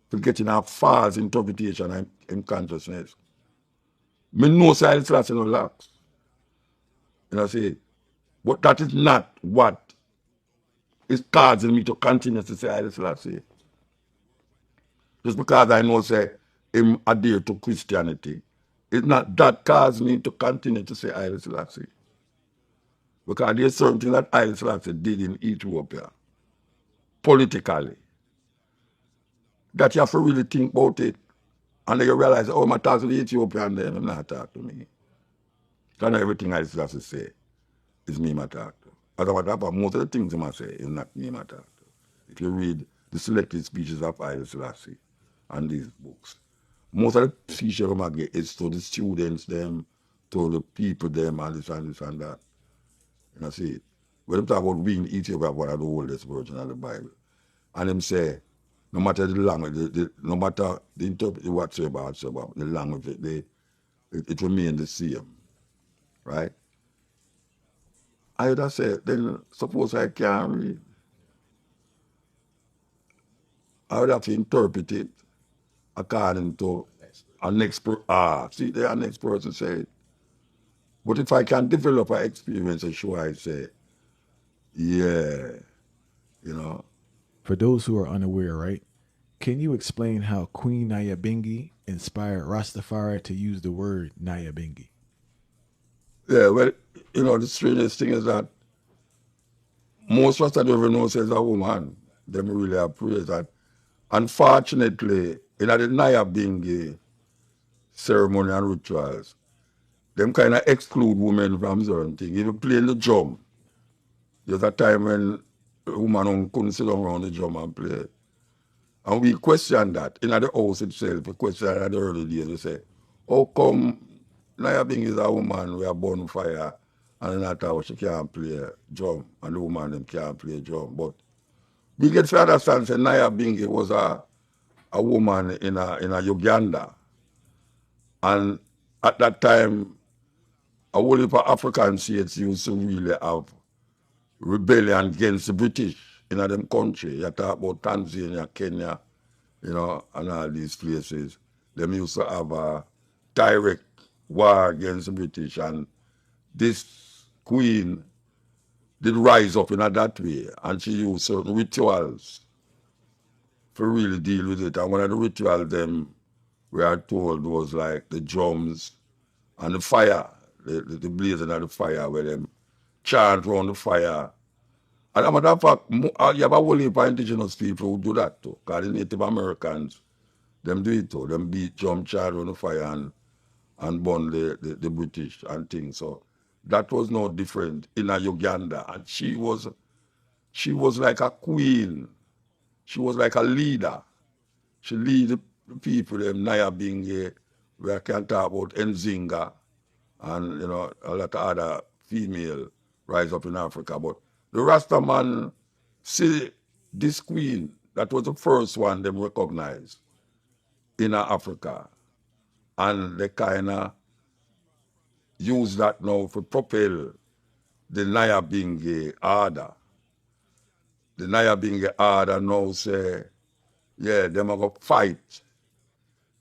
To get in a false interpretation and in consciousness. Me know say I Selassie no locks. You know, see, but that is not what is causing me to continue to say I Selassie. Just because I know say him adhere to Christianity, it's not that caused me to continue to say Haile Selassie. Because there's something that Haile Selassie did in Ethiopia, politically. that you have to really think about it. And then you realize, oh, I'm talking to the Ethiopian, then I'm not talking to me. Because everything I have to say is me my talk to. As a matter of fact, most of the things I say is not me my talk to. If you read the selected speeches of Haile Selassie and these books, most of the speeches I get is to the students, them, to the people, them, and this and this and that. You know, see, when they talk about being Ethiopia, one of the oldest version of the Bible, and them say, no matter the language, no matter the interpret whatsoever, the language, it remains the same, right? I would have said, then suppose I can't read. I would have to interpret it according to a next see, the next person say, but if I can develop an experience, I'm sure I say, yeah, you know. For those who are unaware, right? Can you explain how Queen Nyabingi inspired Rastafari to use the word Nyabingi? Yeah, well, you know, the strangest thing is that most of us don't even know says a woman. Them really appraise that. Unfortunately, in the Nyabingi ceremony and rituals, them kind of exclude women from certain things. Even playing the drum, there's a time when a woman couldn't sit down around the drum and play. And we question that. In the house itself, we question that in the early days. We say, how come Nyabing is a woman with a bonfire and in that house she can't play drum and the woman them can't play drum. But we get to understand that Nyabing was a woman in a Uganda. And at that time, a whole heap of African states used to really have rebellion against the British in them country. You talk about Tanzania, Kenya, you know, and all these places. Them used to have a direct war against the British, and this queen did rise up in that way, and she used certain rituals to really deal with it. And one of the rituals them we are told was like the drums and the fire, the blazing of the fire, where them chant around the fire. And as a matter of fact, you have a whole heap of indigenous people who do that too. Because the Native Americans, them do it too. Them beat drum, chant around the fire and burn the British and things. So that was no different in a Uganda. And she was like a queen. She was like a leader. She lead the people, them Nyabingi, where I can talk about Nzinga, and you know, a lot of other female rise up in Africa. But the Rasta man see this queen, that was the first one them recognized in Africa. And they kinda use that now to propel the Nyabingi order. The Nyabingi order now say, yeah, them are going to fight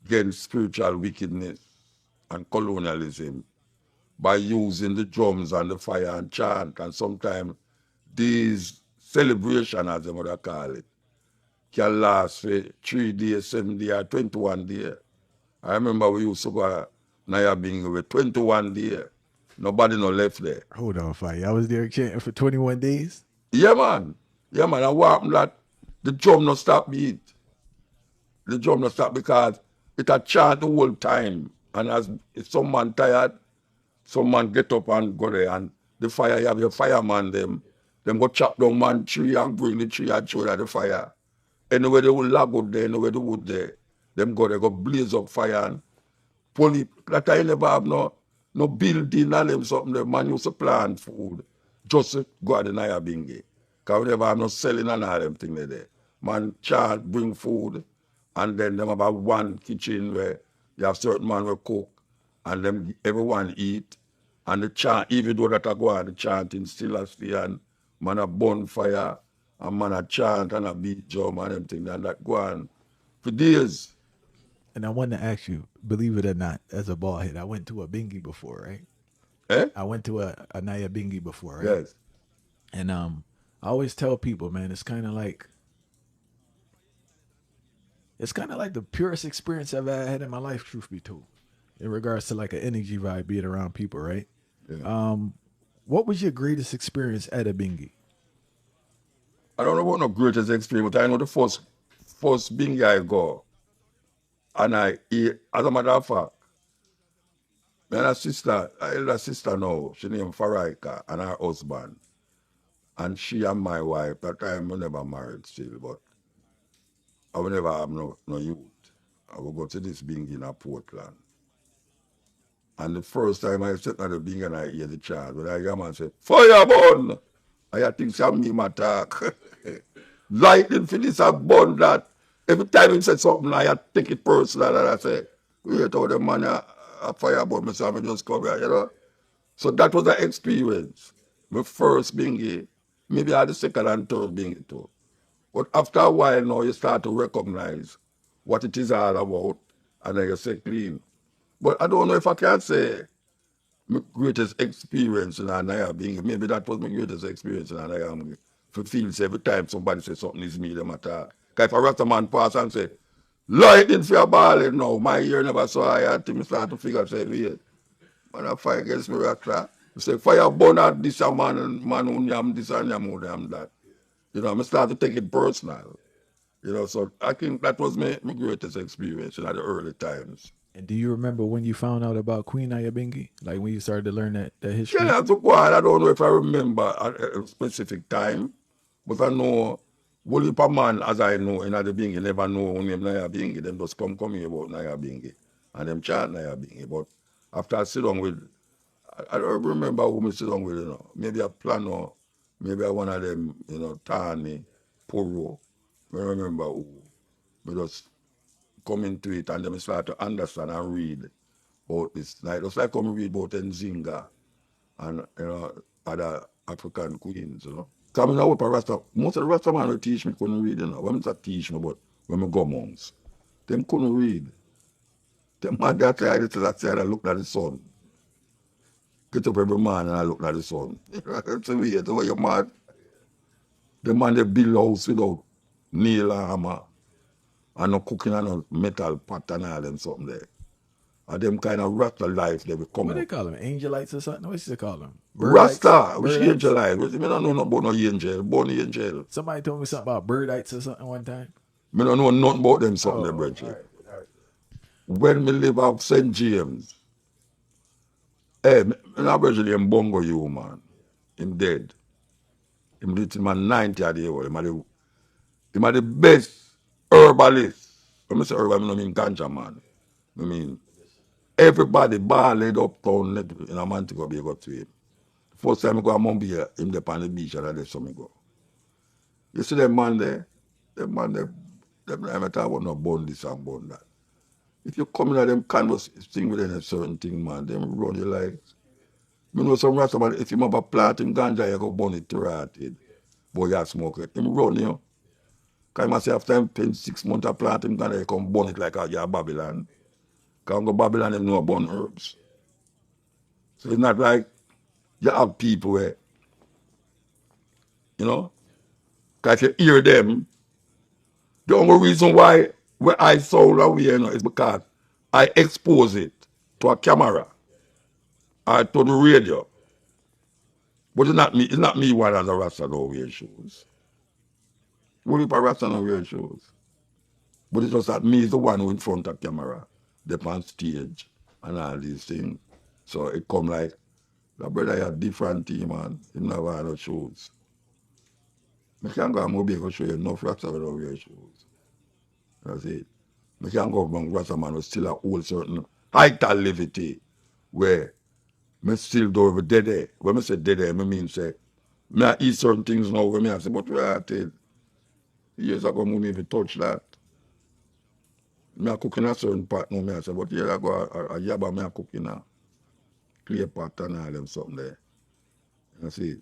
against spiritual wickedness and colonialism by using the drums and the fire and chant. And sometimes these celebrations, as they would call it, can last for 3 days, 7 days, or 21 days. I remember we used to go to Nyabingi with 21 days. Nobody no left there. Hold on, Fight. I was there chanting for 21 days. Yeah, man. Yeah, man. And what happened that the drum not stop beat. The drum not stop because it a chant the whole time. And as if some man tired, some man get up and go there, and the fire, you have your fireman, them go chop down man tree and bring the tree and throw at the fire. Anywhere they will log out there, anywhere the wood there, them go there, go blaze up fire and police. That I never have no building and them something. The man used to plant food just to go at the Nyabingi. Because we never have no selling and all them things there. Man chant, bring food, and then them have one kitchen where you have certain man will cook, and them everyone eat, and the chant, even though that I go on, the chanting still a stay, and man a bonfire, and man a chant and a beat drum and them things, and that go on for days. And I wanted to ask you, believe it or not, as a bald head, I went to a bingi before, right? Eh? I went to a Nyabingi before, right? Yes. And I always tell people, man, it's kind of like the purest experience I've ever had in my life, truth be told, in regards to like an energy vibe being around people, right? Yeah. What was your greatest experience at a bingi? I don't know about no greatest experience, but I know the first first bingy I go, and I eat, as a matter of fact, my sister, my elder sister now, she named Faraika, and her husband. And she and my wife, that time we never married still, but I will never have no youth. I will go to this bingy in Portland. And the first time I sit at the bingy and I hear the chant, when I hear man say, fire burn! I think some me attack. Lightning for this and burn that. Every time he said something, I take it personal and I say, wait how the man a fire burn me, so I just come here, you know. So that was the experience. My first bingy, maybe I had the second and third bingy too. But after a while now, you start to recognize what it is all about, and then you say clean. But I don't know if I can say my greatest experience in Anaya being, maybe that was my greatest experience in Anaya. For feels every time somebody says something is me, them attack. Because if a Rasta man pass and say, lightning for your ball, no, my ear never saw I until me start to figure, say, wait, man, I fight against me, Rasta. You say, fire burn out this a man, and man who yam this and yam who yam that. You know, I start to take it personal. You know, so I think that was my greatest experience in the early times. And do you remember when you found out about Queen Ayabingi? Like when you started to learn that history? Yeah, to go on, I don't know if I remember a specific time, but I know one heap of man, as I know, in the Bingi, never know who name Naya Bingi. Them just come here about Naya Bingi. And them chant Naya Bingi. But after I sit down with, I don't remember who me sit down with, you know. Maybe a Plano, maybe one of them, you know, Tani, Poro. I don't remember who. We just come into it and then start to understand and read about this. Like, just like come read about Nzinga and, you know, other African queens, you know. Because I know what Rasta, most of the Rasta man who teach me couldn't read, you know. When I teach me, but when I go monks, them couldn't read. Them man that tried it, that side, I looked at the sun. Get up every man and I looked at the sun. That's the way, the way you're mad. The man they build house without nail and hammer and no cooking and no metal pot and all them something there. And them kind of Rasta life they will come What they up. call them? Angelites or something? What you call them? Rasta, which Birdites? angel life? I don't know nothing about no angel, born angel. Somebody told me something about birdites or something one time. I don't know nothing about them something there, brethren. All right. When me live up St. James, hey, me not brethren him bongo you, man. Him dead. Him did him at 90 at the old. Him are the best herbalist. When I say herbal, I don't mean ganja, man. I mean, everybody balled uptown in a man to go be got to him. First time I go to Mumbai, him there on the beach and that's how I go. You see them man there? Them man there, them I talk about no bun this and bun that. If you come in at them canvas thing with any certain thing, man, them run you like. You know some rasta man, if you have a plant in ganja, you go burn it to rotted. Boy, you smoke it. Him run you. Because I say after him 6 months of plant in ganja, you come burn it like a Babylon. Because go Babylon, them know burn herbs. So it's not like you have people where, you know, because if you hear them, the only reason why when I sound away, you know, is because I expose it to a camera or to the radio. But it's not me one as a Rasta don't wear shoes. What if a Rasta don't wear shoes? But it's just that me is the one who in front of camera, they on stage and all these things. So it come like, the brother have different team, man. He never wear no shoes. I can't go and Mobile show you enough Rasta without wear shoes. That's it. I can't go among Rasta man who still a hold certain height and levity where me still do over dead. When I say dead, I mean say, I eat certain things now when I say, but where I tell years ago, I even touch that. I cook in a certain pot now, I say, but years ago, a yaba I cook in a clear pot and all them something there. You see,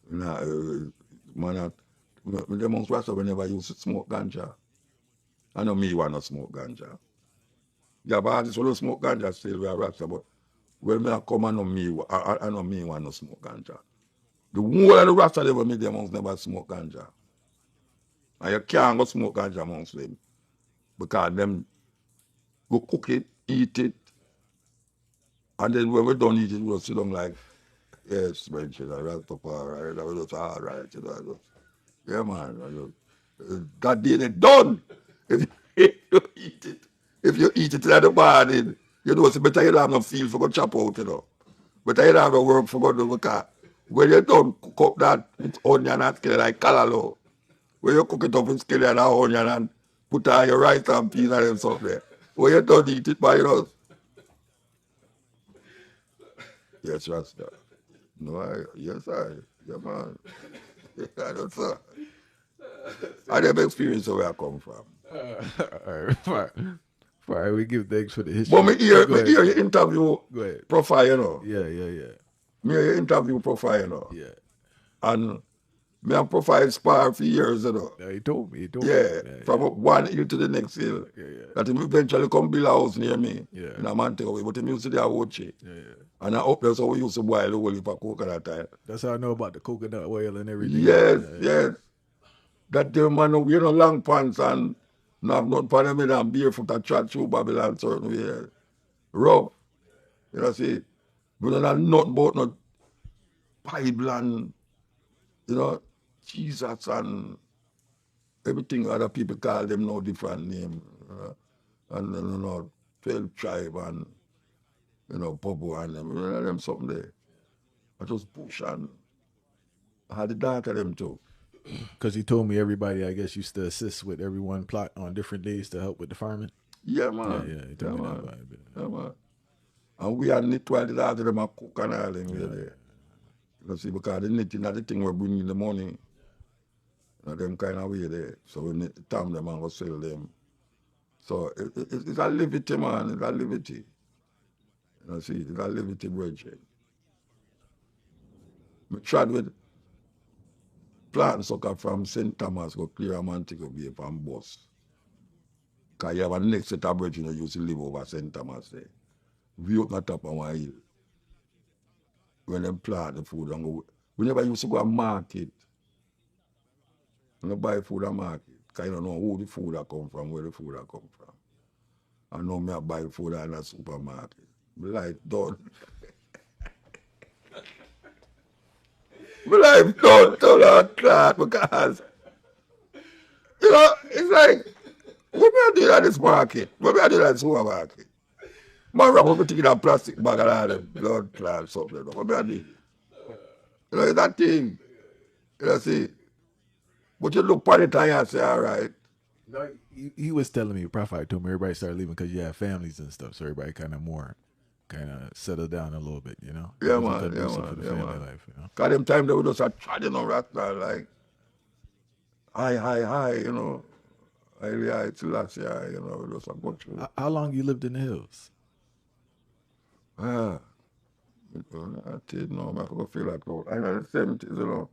man, the monks Rasta we never used to smoke ganja. I know me want to smoke ganja. Yeah, but I just want to smoke ganja still we are Rasta, but when I come, I know me want to smoke ganja. The whole of the Rasta they were me, the monks never smoke ganja. And you can't go smoke ganja amongst them. Because them go cook it, eat it, and then when we don't eat it, we'll sit down like, yes, man, you know, Rastafari, all right, you know. Yeah, man. That day they done. if you eat it, if you eat it in the morning, you know, it's better you don't have no feel for go chop out, you know. Better you don't have no work for go do because when you don't cook up that with onion and skillet like callaloo, when you cook it up with skillet and onion and put on your rice and peas and stuff there, when you don't eat it by your house. Yes, Rasta. No, yeah, man. I don't sir. I never experienced where I come from. All right, we give thanks for the history. But me hear Go ahead. your interview Go ahead. profile, you know. Yeah. Me hear your interview profile, you know. Yeah. And me a profile spar for years, you know. No, he told me. Yeah, from one hill to the next hill. Yeah. That him eventually come build a house near me. Yeah. In a man take away. But him used to do a watch. Yeah. And I up there, so we used to boil the whole heap of coconut oil. That's how I know about the coconut oil and everything. Yes. That the man, we no long pants and not for them and barefoot and chat through Babylon certain way. Rough. You know, see, we don't have nothing about no Bible and, you know, Jesus and everything other people call them no different name. And, you know, 12 tribe and, you know, Bobo and them. You know, them something there. I just push and I had the dark of them too. Because he told me everybody, I guess, used to assist with everyone plot on different days to help with the farming. Yeah, man. Yeah, he told me that about it. Yeah, man. And we are knit while the other them a cook and all them there. You see, because the knitting is the thing we're bringing the money. You know, them kind of way there. So we need to time them and go sell them. So it's a liberty, man. It's a liberty. You know, see, it's a liberty, brethren. I tried with plant sucker from St. Thomas go clear a man take a bay from bus. Because you have a next set of brethren who used to live over St. Thomas there. We up on top of one hill. When them plant the food and go. We never used to go to market. We don't buy food at market. Because you don't know who the food that come from, where the food that come from. I know me I buy food in a supermarket. My life done. My life done to that cloth because, you know, it's like, what me I do at this market? What me I do at the supermarket? Man wrap everything in a plastic bag and all them blood clot something. What me I do? You know, it's that thing. You know, see. But you look upon it and you say, all right. No, he was telling me, Prophet told me everybody started leaving because you have families and stuff. So everybody kind of settled down a little bit, you know? Yeah, It was man. conducive for the family life, you know? Because them time they would just start treading on Rasta like, high, you know. High, till last year, you know, just a go through. How long you lived in the hills? I did know, I forgot feel like that. I know the 70s, you know.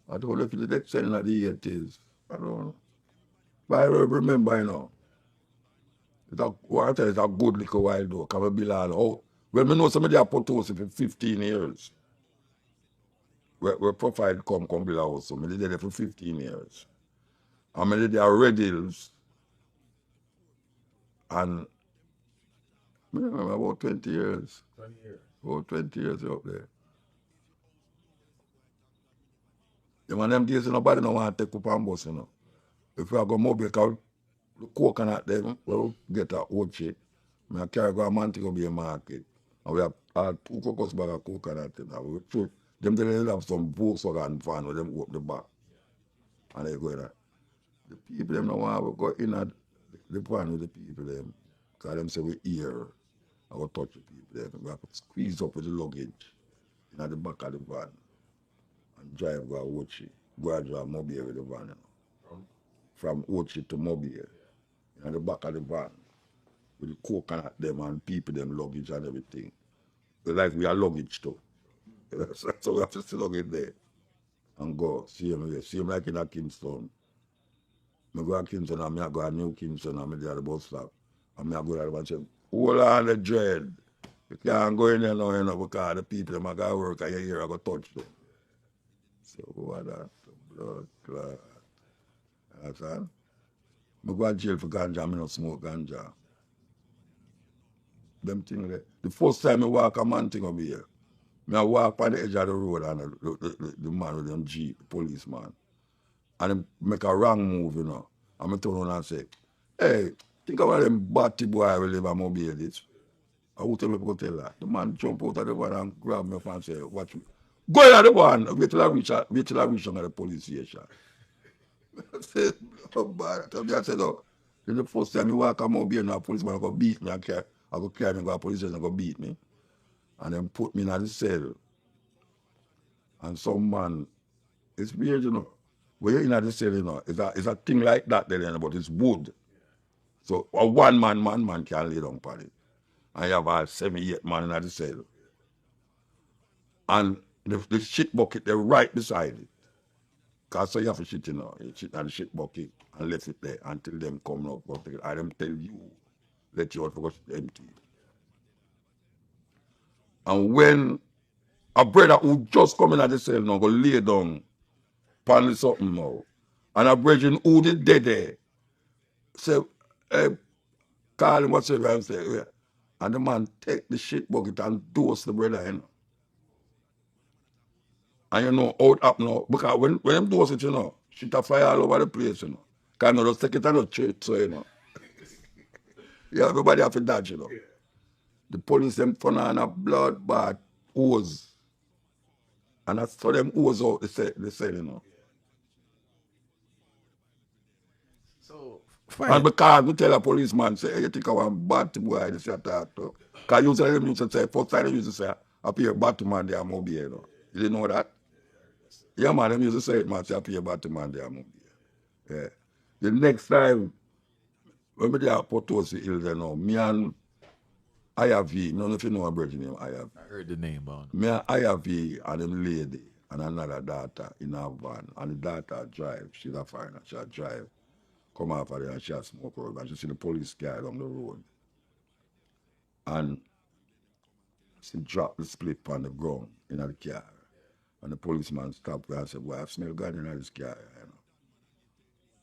I don't know if it's the extent of the 80s. I don't know. But I remember, you know. It's a good little while though. Because we build all out. Well, I know somebody have put house for 15 years. Where profile come build a house. So I did it for 15 years. And I did the Red Hills. And I remember about 20 years. 20 years. About 20 years up there. The man them days nobody don't want to take up and bus, you know. If I go mobile, because the coconut them, we'll get a oche. I carry go a man to go be a market. And we have 2 cocos bag of coconut. And we them they have some Volkswagen van where them open the back. And they go in there. The people them don't want to go in at the van with the people them. Because them say we here. I go touch the people them. We have to squeeze up with the luggage in at the back of the van. And drive go to Ochi. Go and drive Mobile with the van. You know. From Ochi to Mobile. In the back of the van. With the coconut them and people them luggage and everything. Like we are luggage too. So we have to still luggage there. And go. See him like in a Kingston. I go to Kingston and I go to New Kingston and I there at the bus stop. And I go there and say, hold on the dread. You can't go in there now, you know, because the people them go to work and you hear I go touch them. So what that? Blood clot. You understand? I go to jail for ganja, I don't smoke ganja. Them things there. The first time I walk a man thing over here. I walk on the edge of the road and the man with them Jeep, the policeman. And he make a wrong move, you know. And I turn around and say, hey, think about them batty boy will live a mobile this. I will tell me go tell that. The man jump out of the van and grab me up and say, watch me. Go in at the van, wait till I reach on the police station. I said, oh bad. I said, oh, this is the first time you walk a mobile and a policeman go beat me. I go carry me go to police station and go beat me. And then put me in the cell. And some man, it's weird, you know. When you're in the cell, you know, it's a thing like that there, you know, but it's wood. So a one man can lay down on it. And you have a 7-8 man in the cell. And the shit bucket, they're right beside it. Because so you have to shit, you know, you shit on the shit bucket and left it there until them come up. I them tell you, let you out because it's empty. And when a brother who just come in at the cell now, go lay down, pan something now, and a brother who did dead there, say, hey, call him whatsoever and say, yeah. And the man take the shit bucket and dose the brother, you know. And you know how it happen now. Because when them dose it, you know, shit a fly all over the place, you know. Because you just take it and not church, so you know. Yeah, everybody have to dodge, you know. The police them turn on a blood bath hose. And that's for them hose out the cell, you know. So And fine. because we tell a policeman, say, hey, you think I want bad boy, this shut talk to. Because usually them used to say, first time they used to say, I pay a Batman there, I'm here, you know. You didn't know that? Yeah, man, them used to say it, man, say, I pay a Batman there, I'm here. Yeah. The next time, when we there at Potosi Hill, you know, me and IRV, I don't know if you know a brother named IRV. I heard the name on it. Me and IRV and them lady and another daughter in a van. And the daughter drive, she's a foreigner, she drive. Come off of there and she a smoke out and she see the police car down the road. And she dropped the split on the ground in the car. And the policeman stopped her and said, well, I smell God in this car, you know.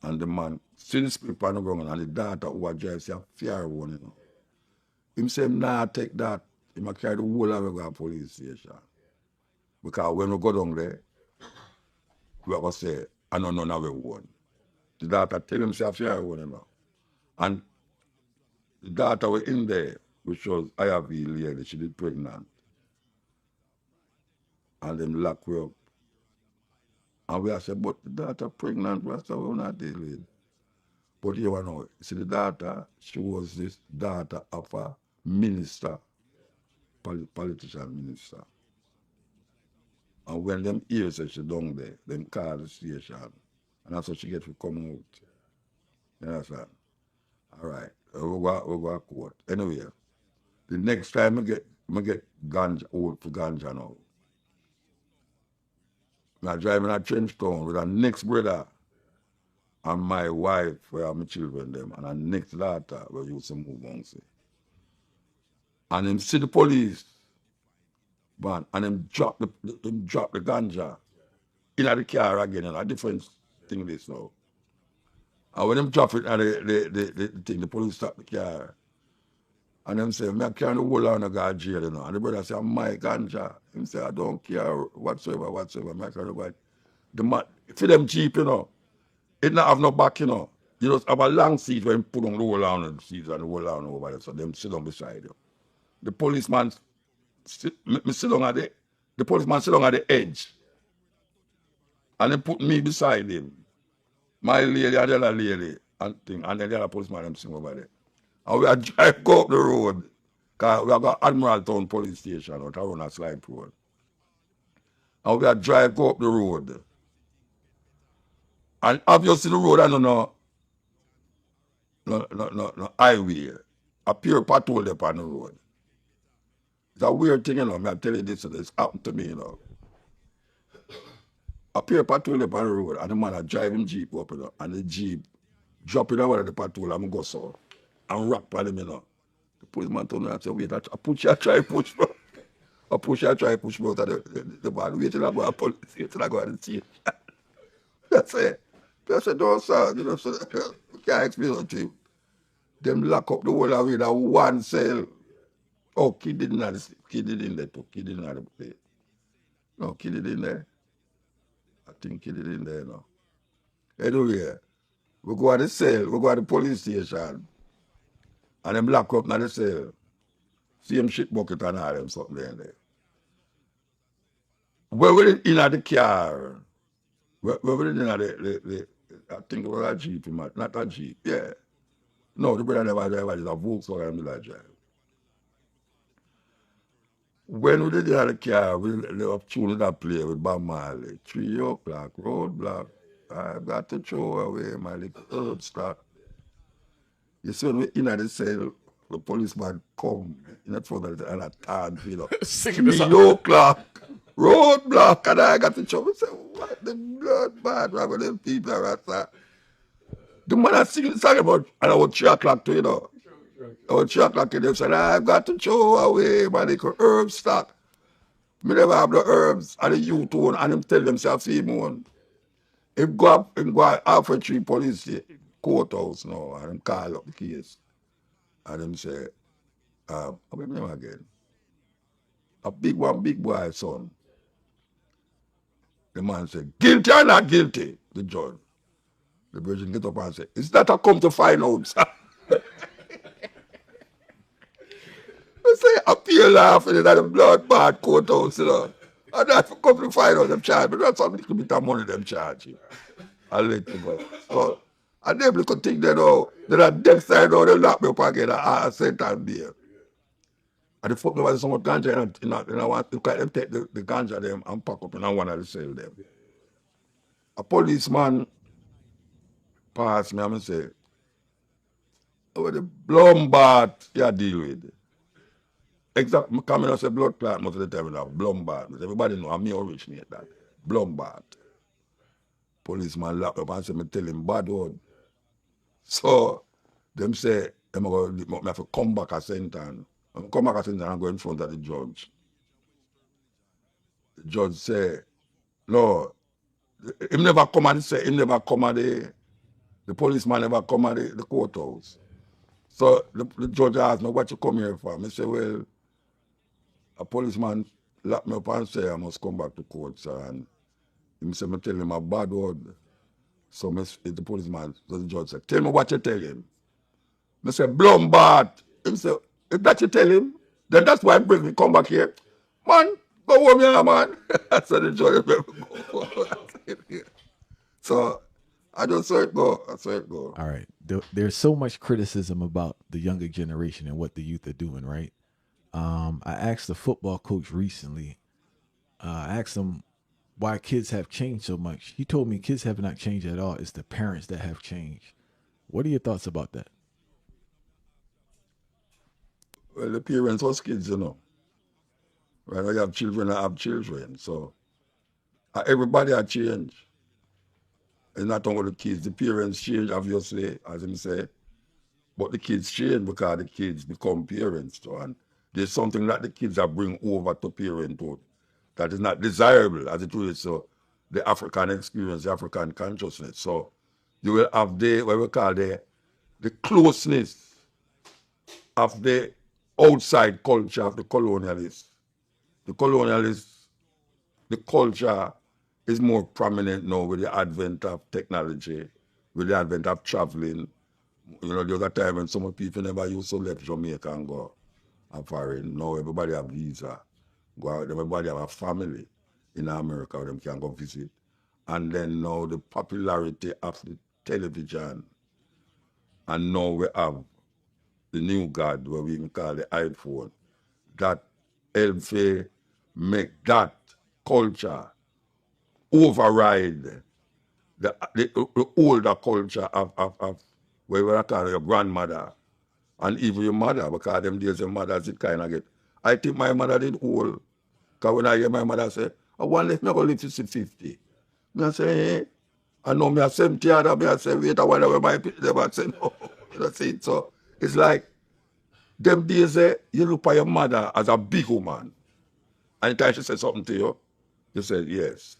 And the man see the split on the ground and the daughter who was driving, say, fear one, you know. Him say, nah, take that. He might carry the whole of the police station. Because when we go down there, we are going to say, I know none of it one. The daughter tell him, say, fear one, you know. And the daughter was in there, which was IRV lady, she did pregnant. And them lock her up. And we have said, but the daughter pregnant, we said, we're not dealing with. But you know, see the daughter, she was this daughter of a minister, politician minister. And when them hear say she down there, them call the station. And that's what she get to come out. You understand? All right. We'll go to court. Anyway, the next time I get ganja, old for ganja now. I'm driving a trench town with a next brother and my wife, where are my children them, and a next daughter where you used to move on, see. And them see the police, man, and them drop the ganja in the car again, and a different thing this now. And when them drop it and the thing, the police stop the car. And them say, I can't hold on to go to jail, you know. And the brother say, my ganja. Him say, I don't care whatsoever. I can't go. The man, for them cheap, you know, it not have no back, you know. You just have a long seat where you put on the whole on the seats and the whole on over there. So them sit down beside you. The policeman sit down at the policeman sit down at the edge. And they put me beside him. My lady and the other lady and thing. And then the other policeman them sing over there. And we are drive go up the road. Because we have got Admiral Town Police Station out around a slide road. And we are drive go up the road. And obviously the road I don't know no highway. A pure patrol there on the road. It's a weird thing, you know. I tell you this, it's happened to me, you know. A pure patrol there on the road, and the man a driving Jeep up, you know, and the Jeep dropping over the patrol and go so and rock on him, you know. The policeman told me, I said, wait, I push, I try push, bro. I push, I try push me out of the man. Wait till I go to police, wait till I go to the scene. That's it. I said, don't, sir, you know, so you can't explain it to him. Them lock up the whole of it in one cell. Oh, kid didn't have the kid in there too. Kid didn't have the play. No, kid in there. I think kid in there now. Anyway, We go at the cell, we go at the police station, and them lock up in the cell. See them shit bucket and all them something there. Where we in the car? Where we in the I think it was a Jeep, not a Jeep, yeah. No, the brother never drive, it's a Volkswagen Miller drive. When we did in the car, we were tuning that play with Bob Marley. 3 o'clock, roadblock. I've got to throw away my little herb stock. You see, when we in the cell, the policeman come in front of the and a tan feel up. 3 o'clock, roadblock, and I got to show. I say, what the blood bad, right with them people are that. The man I sing the song about, and about 3 o'clock too, you know. About 3 o'clock, and they said, I've got to throw away my little herb stock. Me never have the herbs, and the youth one, and them tell themselves, see one. Him go up, halfway through police courthouse now, and them call up the case. And them say, how many name again? A big boy son. The man said, guilty or not guilty? The judge. The virgin get up and say, it's that I come to find out, sir. I say, appeal laughing in the blood bad courthouse, you know. And that's for come to find out them charge, but that's a little bit of money them charge you. I'll let you go. So, and them little thing they know, they're at death side now, they lock me up again, I sent and there. And the fuck there was so much ganja in I want to them take the ganja them and pack up in one of the cell them. A policeman passed me and say, oh, the Blumbat you deal with. Exactly, coming and say blood clot most of the time now, Blumbat. Everybody know, I'm me originate that. Blumbat. Policeman locked up and say, me tell him bad word. So, them say, I'm going to have to come back a sentence. I'm come back a sentence and go in front of the judge. The judge say, no, him never come and say, him never come at the policeman never come at the courthouse. So the judge asked me, what you come here for? I say, well, a policeman locked me up and say I must come back to court, sir. And he said, me tell him a bad word. So the policeman, so the judge said, tell me what you tell him. I said, Blumbat. He said, if that you tell him, then that's why I bring me come back here. Man, go home here, man. So the judge go. So I just saw it go. I saw it go. All right. There's so much criticism about the younger generation and what the youth are doing, right? I asked a football coach recently, I asked him why kids have changed so much. He told me kids have not changed at all. It's the parents that have changed. What are your thoughts about that? Well, the parents was kids, you know. Right, I have children, I have children. So everybody has changed. It's not only the kids. The parents change, obviously, as him say. But the kids change because the kids become parents. So, and there's something that the kids are bring over to parenthood that is not desirable as it is. So the African experience, the African consciousness. So you will have what we call the closeness of the outside culture of the colonialists. The colonialists, the culture is more prominent now with the advent of technology, with the advent of traveling. You know, the other time when some people never used to leave Jamaica and go foreign. Now everybody have visa. Go out, everybody have a family in America where them can go visit. And then now the popularity of the television. And now we have the new God, what we even call the iPhone, that helps make that culture override the older culture of where we call your grandmother and even your mother, because them days your mother it kind of get. I think my mother did old. Because when I hear my mother say, I want to live to 50. I say, hey. I know me a 70 other, me I say, wait, I wonder where my people never say no. That's it. So it's like them days you look at your mother as a big woman. Anytime she says something to you, you say yes.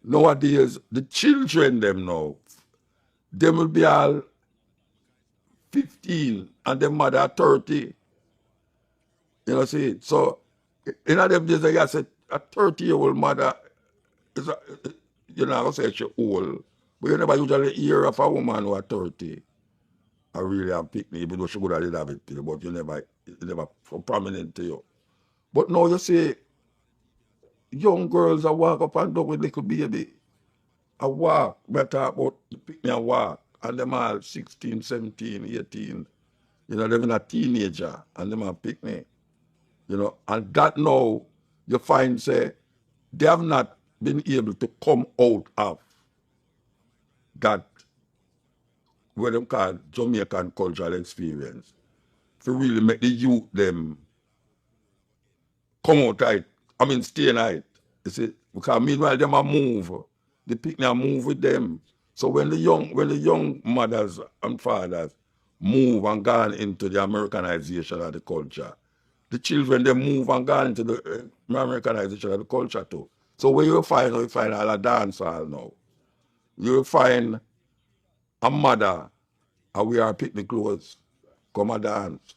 Nowadays, the children them now, they will be all 15 and their mother 30. You know, see? So, in them days, you say a 30-year-old mother, is a, you know, I say she's old, But you never usually hear of a woman who are 30 I really have picked me, even though she could have did have it, but you never so prominent to you. But now you see young girls that walk up and down with little baby. I walk, better about pick me a walk, and them all 16, 17, 18. You know, them in a teenager, and them are pick me. You know, and that now you find say they have not been able to come out of that what them call Jamaican cultural experience to really make the youth them come out right. I mean, stay night. You see, because meanwhile them a move, the picnic a move with them. So when the young mothers and fathers move and gone into the Americanization of the culture, the children they move and gone into the Americanization of the culture too. So where you find all a dance hall now. You find a mother and wear picnic clothes, come a dance.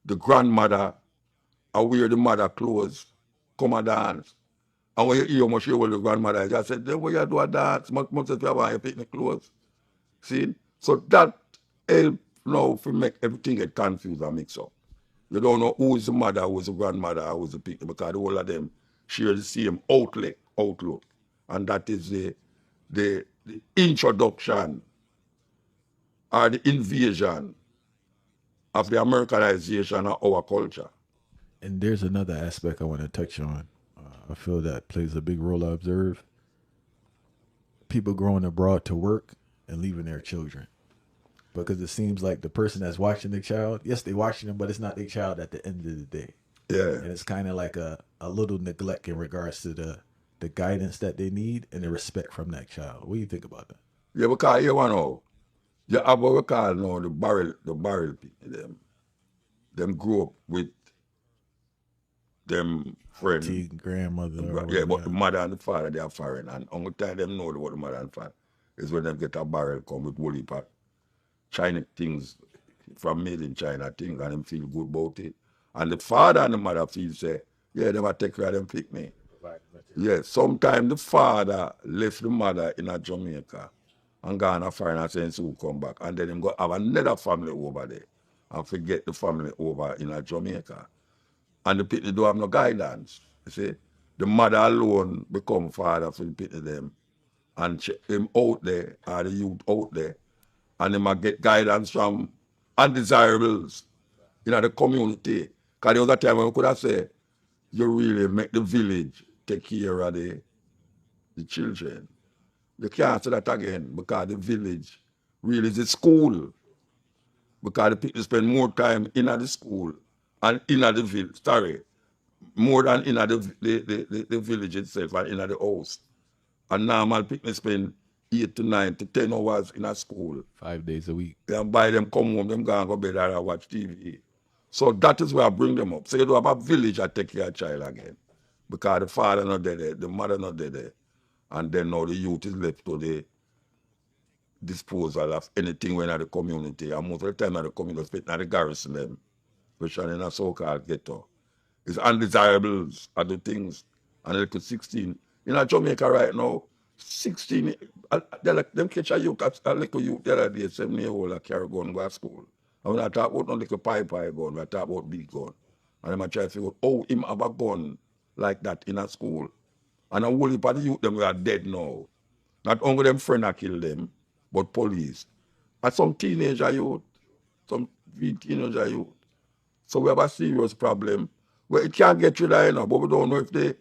The grandmother and wear the mother clothes, come a dance. And when you hear much with the grandmother, I just said, then when you do a dance, must have your picnic clothes. See? So that help now to make everything get confused and mix up. You don't know who is the mother, who is the grandmother, who is the picnic, because the whole of them share the same outlook. And that is the introduction or the invasion of the Americanization of our culture. And there's another aspect I want to touch on. I feel that plays a big role. I observe people growing abroad to work and leaving their children, because it seems like the person that's watching the child, yes, they're watching them, but it's not their child at the end of the day. Yeah. And it's kind of like a little neglect in regards to the guidance that they need and the respect from that child. What do you think about that? Yeah, because you know, you have what we call now the barrel people, them grew up with them friend. T grandmother. Yeah, but the mother and the father, they are foreign. And only time them know what the mother and father is when them get a barrel come with woolly pack. China things from made in China things and them feel good about it. And the father and the mother feel say, yeah, they might take care of them picnic. Yeah, sometimes the father left the mother in a Jamaica and gone a foreign since who come back. And then him go have another family over there and forget the family over in a Jamaica. And the people don't have no guidance. You see, the mother alone become father for the people them, and him out there, or the youth out there, and they might get guidance from undesirables in the community. Because there was a time when we could have said, you really make the village take care of the children. You can't say that again because the village really is a school. Because the people spend more time in the school and in the village, more than in the village itself and in the house. And normal people spend 8 to 9 to 10 hours in a school. 5 days a week. And by them come home, them go and go bed and watch TV. So that is where I bring them up. So you do have a village I take care of child again. Because the father not there, the mother not there. And then now the youth is left to the disposal of anything when at the community. And most of the time at the community, especially at the garrison them, especially in a so-called ghetto. It's undesirables are the things. And like 16. In Jamaica right now, 16, them catch a youth, a little youth the other day, 7-year-old, a carry gun go to school. And when I talk about no little pipe gun, I talk about big gun. And then I try to figure out, oh, him have a gun like that in a school. And a whole heap of the youth them are dead now. Not only them friend that kill them, but police. And some teenager youth, some teenager youth. So we have a serious problem. Well, it can't get rid of it now, but we don't know if the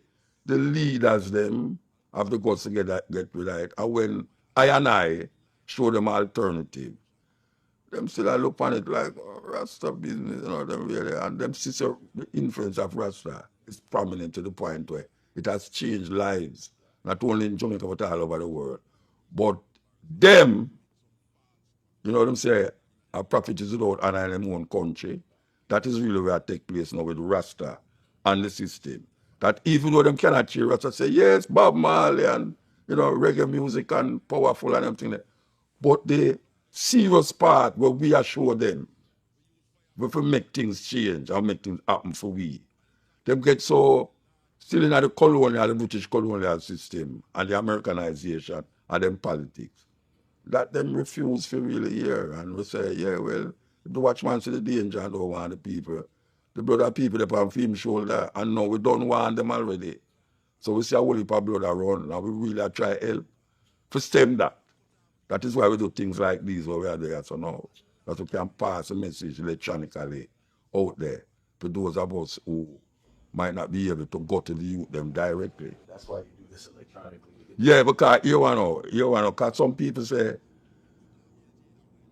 leaders them have the guts to get rid of it. And when I show them alternative, them still I look on it like Rasta business, you know, them really, and them sister the influence of Rasta is prominent to the point where it has changed lives, not only in Jamaica but all over the world. But them, you know what I'm saying, a prophet is without honor in them own country. That is really where it take place now with Rasta and the system. That even though them cannot cheer Rasta, say, yes, Bob Marley and, you know, reggae music and powerful and everything. But the serious part where we assure them, we will make things change and make things happen for we. Them get so still in the British colonial system and the Americanization and them politics. that them refuse to really hear. And we say, yeah, well, the watchman see the danger and don't want the people. The blood of people upon film shoulder, and now we don't want them already. So we see a whole heap of blood around, and we really try help to stem that. That is why we do things like these where we are there so now. That we can pass a message electronically out there to those of us who might not be able to go to the youth them directly. That's why you do this electronically. Yeah, because you know, because some people say,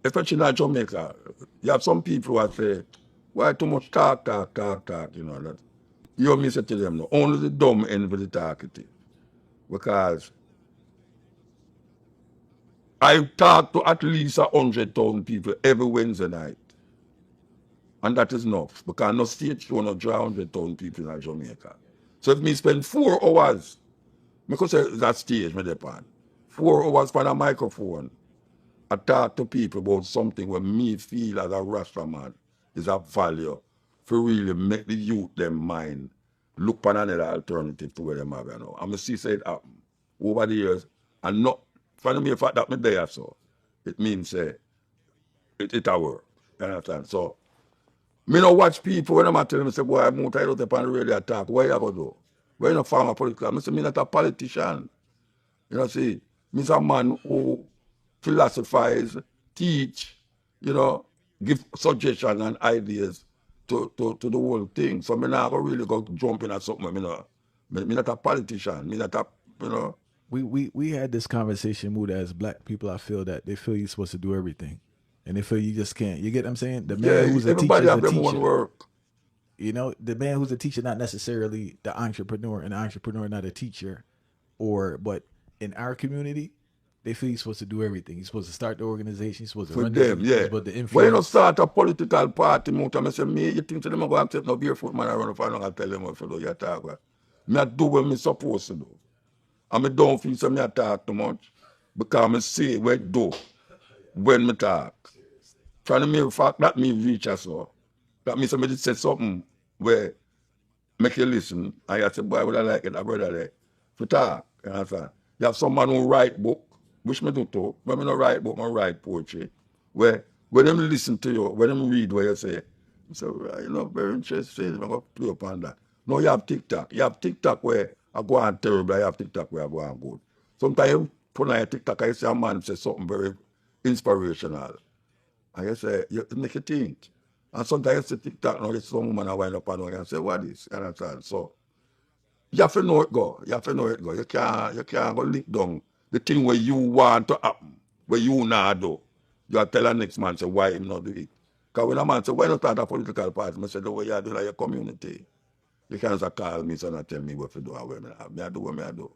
especially in Jamaica, you have some people who say, why too much talk, you know, that. You me say to them, no, only the dumb envy the talkative. Because I talk to at least 100,000 people every Wednesday night. And that is enough. Because no state show no draw 100,000 people in Jamaica. So if me spend 4 hours, because that stage me depend, 4 hours on a microphone, I talk to people about something where me feel as a Rasta man is of value for really make the youth them mind look for another alternative to where them have now. I'm see say it happen over the years and not for the mere fact that me there so it means it a work. You understand? So me no watch people when I'm telling me say boy I'm out up on the radio talk, what you gonna do? Where you no farmer political? I say me not a politician. You know, see, me's a man who philosophize, teach, you know, give suggestions and ideas to the whole thing. So me not really go jump in at something. Me not a politician. Me not a, you know. We had this conversation, Mood, as black people. I feel that they feel you're supposed to do everything, and they feel you just can't. You get what I'm saying? The Yeah, man who's a teacher everybody is have a their own teacher. work. You know, the man who's a teacher, not necessarily the entrepreneur, and the entrepreneur not a teacher, but in our community, they feel you're supposed to do everything. You're supposed to start the organization. You're supposed to For run them, the yeah. you're supposed to When you don't influence. start a political party, I say, me, you think to them, I go accept no barefoot man around if I don't tell them what to do, you talk about. Me I do what me supposed to do. And I don't feel so me I talk too much. Because I see what I do when me talk. Trying to make fact that me reach us so. That means somebody say something where make you listen. And you say, boy, would I like it, a brother there. To talk. You understand? You have someone who write book, which me do too. When me not write book, I write poetry. Where when them listen to you, when them read what you say, you say, well, you know, very interesting. I'm going to play upon that. No, you have TikTok. You have TikTok where I go on terrible. You have TikTok where I go on good. Sometimes you put on your TikTok, I see a man say something very inspirational. And you say, you make you think. And sometimes you see TikTok, now there's some woman I wind up and say, what is? You understand? So you have to know it go. You have to know it go. You can't go lick down the thing where you want to happen, where you not do. You have to tell the next man say why him not do it. Because when a man say, why not start a political party? I say, the way you do like your community. You can't just call me so not tell me what to do and where I do what I do.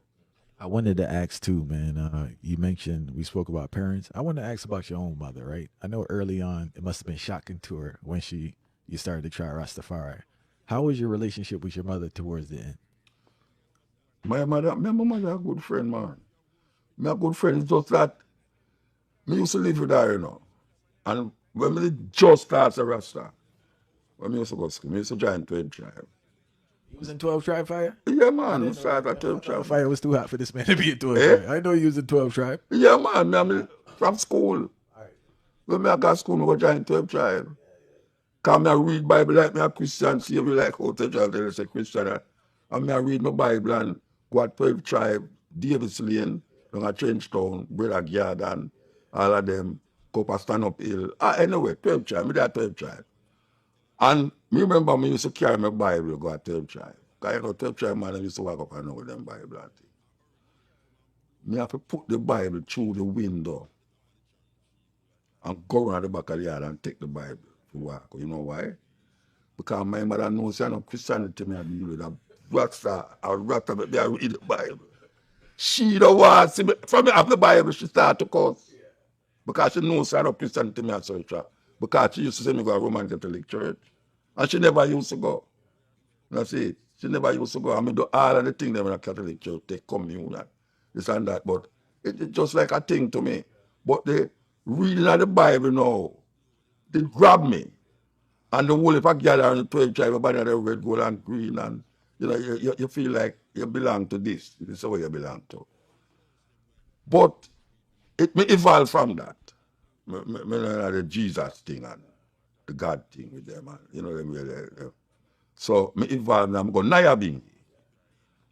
I wanted to ask too, man. You mentioned we spoke about parents. I wanted to ask about your own mother, right? I know early on it must have been shocking to her when you started to try Rastafari. How was your relationship with your mother towards the end? My mother a good friend, man. My good friend is just that me used to live with her, you know. And when me just start a Rasta, when me used to go to school, me used to join 12 tribe. You was in 12 Tribe Fire? Yeah, I man, we didn't know that, start at man. I 12 thought the tribe. fire was too hot for this man to be in 12 Eh? Tribe. I know you was in 12 Tribe. Yeah, man, me from school. When I got school, I go join 12 tribe. Because I read Bible like me a Christian, see me like how to tell you say Christian. And I read my Bible and go at 12 tribe, Davis Lane, down at Trenchtown, Brother Garden, all of them, go up a stand up hill. Anyway, 12 tribe, me there 12 tribe. And me remember me used to carry my Bible go at 12 tribe. Because you know 12 tribe man, I used to walk up and know with them Bible and thing. Me have to put the Bible through the window and go around the back of the yard and take the Bible to walk. You know why? Because my mother knows I know Christianity me I deal with a rasta, me I read the Bible. She don't want to see me, from me have the Bible, she start to curse. Because she knows I know Christianity me I search her. Because she used to say me go to Roman Catholic Church. And she never used to go. You know, see, she never used to go. I mean, do all of the things them in a Catholic church, take communion, this and that. But it's just like a thing to me. But the reading of the Bible now, they grab me. And the whole if I gather on the 12 tribe, everybody have red, gold, and green, and you know, you feel like you belong to this. This is what you belong to. But It me evolve from that. Me know the Jesus thing and the God thing with them, man. You know them really. So me evolve and I'm going Naya Bingi.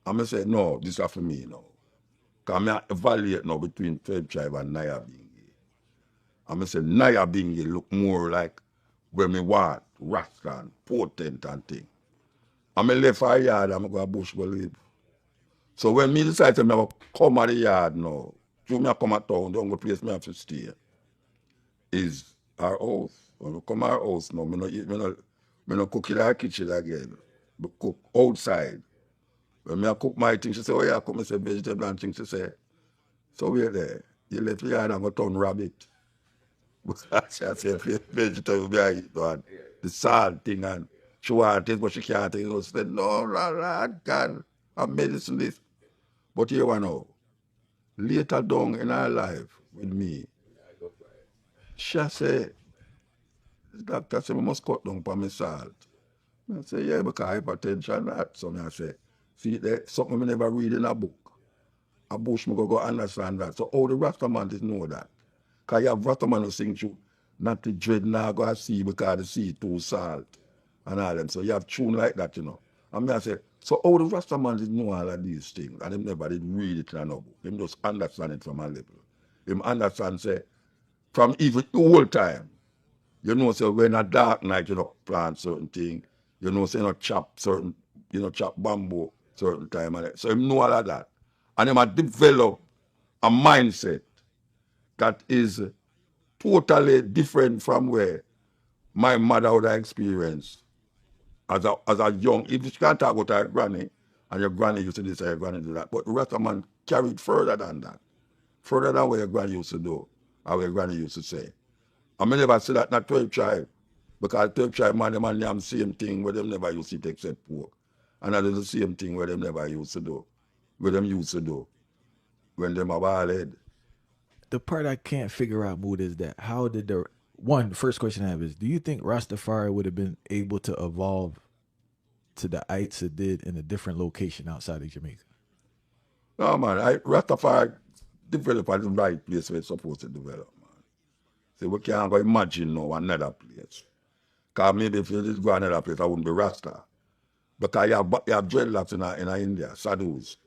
And I say, no, this is for me now. Because I evaluate now between 12 tribe and Naya Bingi. And I say Naya Bingi look more like where me want, Rasta and potent and thing. And I left our yard and I go to bush go live. So when me decide to me come at the yard now, to me come at town, the only place me have to stay is our house. When we come our house now, me no cook in our kitchen again. We cook outside. When I cook my thing, she say, oh yeah, come and say vegetable and things. She say, so we're there. You left the yard and go turn rabbit. She say, vegetable be I eat man. The salt thing and she want it, but she can't take it. She said, no, God, I'm medicine this. But here we know. Later down in her life with me, she say, the doctor say, I must cut down on my salt. I say, yeah, because hypertension that. So I say, see, there something I never read in a book. A bush me go understand that. So how the Rastaman did know that? Because you have Rastaman who sing through, not the dread now go see because the sea too salt and all them. So you have tune like that, you know. And me I say, so how the Rastaman did know all of these things? And them never did read it in a book. Them just understand it from a level. Him understand say, from even the whole time, you know, so when a dark night, you know, plant certain thing, you know, say, you know, chop certain, you know, chop bamboo certain time. And so him know all of that. And him a develop a mindset that is totally different from where my mother would have experienced as a young, if you can't talk about her granny, and your granny used to do this, your granny do that, but the rest of man carried further than that, further than what your granny used to do, or what your granny used to say. I may never say that not 12 tribe, because 12 tribe man, them and them same thing where them never used to take except pork. And that is the same thing where them never used to do, where them used to do, when them have all head. The part I can't figure out, Mood, is that how did the first question I have is, do you think Rastafari would have been able to evolve to the heights it did in a different location outside of Jamaica? No, man, Rastafari develop at the right place where it's supposed to develop, man. See, we can't go imagine now another place. Because maybe if you just go another place, I wouldn't be Rasta. Because you have dreadlocks in India, sadhus.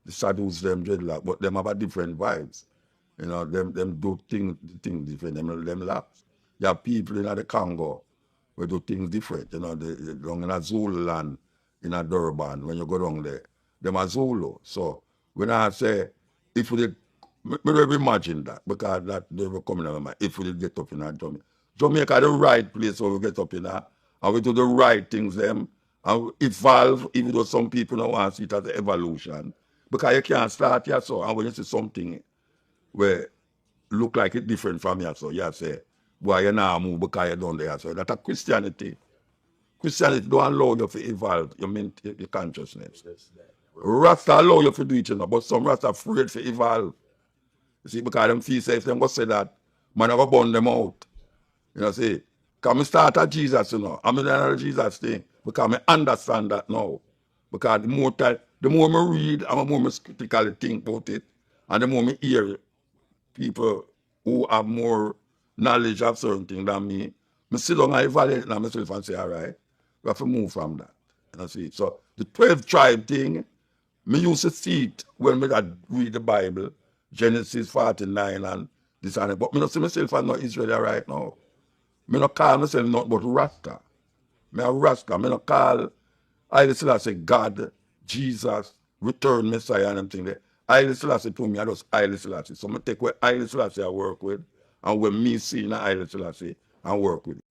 The sadhus, them dreadlocks, but them have a different vibes. You know, them do things different, them laps. You have people in the Congo who do things different. You know, down in a Zulu land, in a Durban, when you go down there, them are Zulu. So when I say, if we did, me imagine that, because that they were coming to my mind, if we did get up in a Jamaica. Jamaica the right place where we get up in a, and we do the right things them, and we evolve, even though some people don't want to see it as an evolution. Because you can't start here, so, and when you see something where look like it different from here, so you say, boy, you now move because you don't there. So that's a Christianity. Christianity don't allow you to evolve your consciousness. Rasta allow you to do it, you know, but some Rasta afraid to evolve. You see, because them feel say if them go say that, man, I go burn them out. You know, see, because I start at Jesus, you know, I'm in another Jesus thing, because I understand that now. Because the more I read, and the more I critically think about it, and the more I hear people who have more knowledge of certain things than me, I sit down and evaluate myself and say, all right, we have to move from that. You know, see, so the 12 tribe thing, me used to see it when I read the Bible, Genesis 49 and this and that, but I don't see myself as no Israeli right now. I don't call myself nothing but Rasta. I am Rasta. I don't call Haile Selassie God, Jesus, return Messiah and everything there. Haile Selassie to me, I just Haile Selassie. So I take what Haile Selassie I work with and when me see in Haile Selassie and work with it.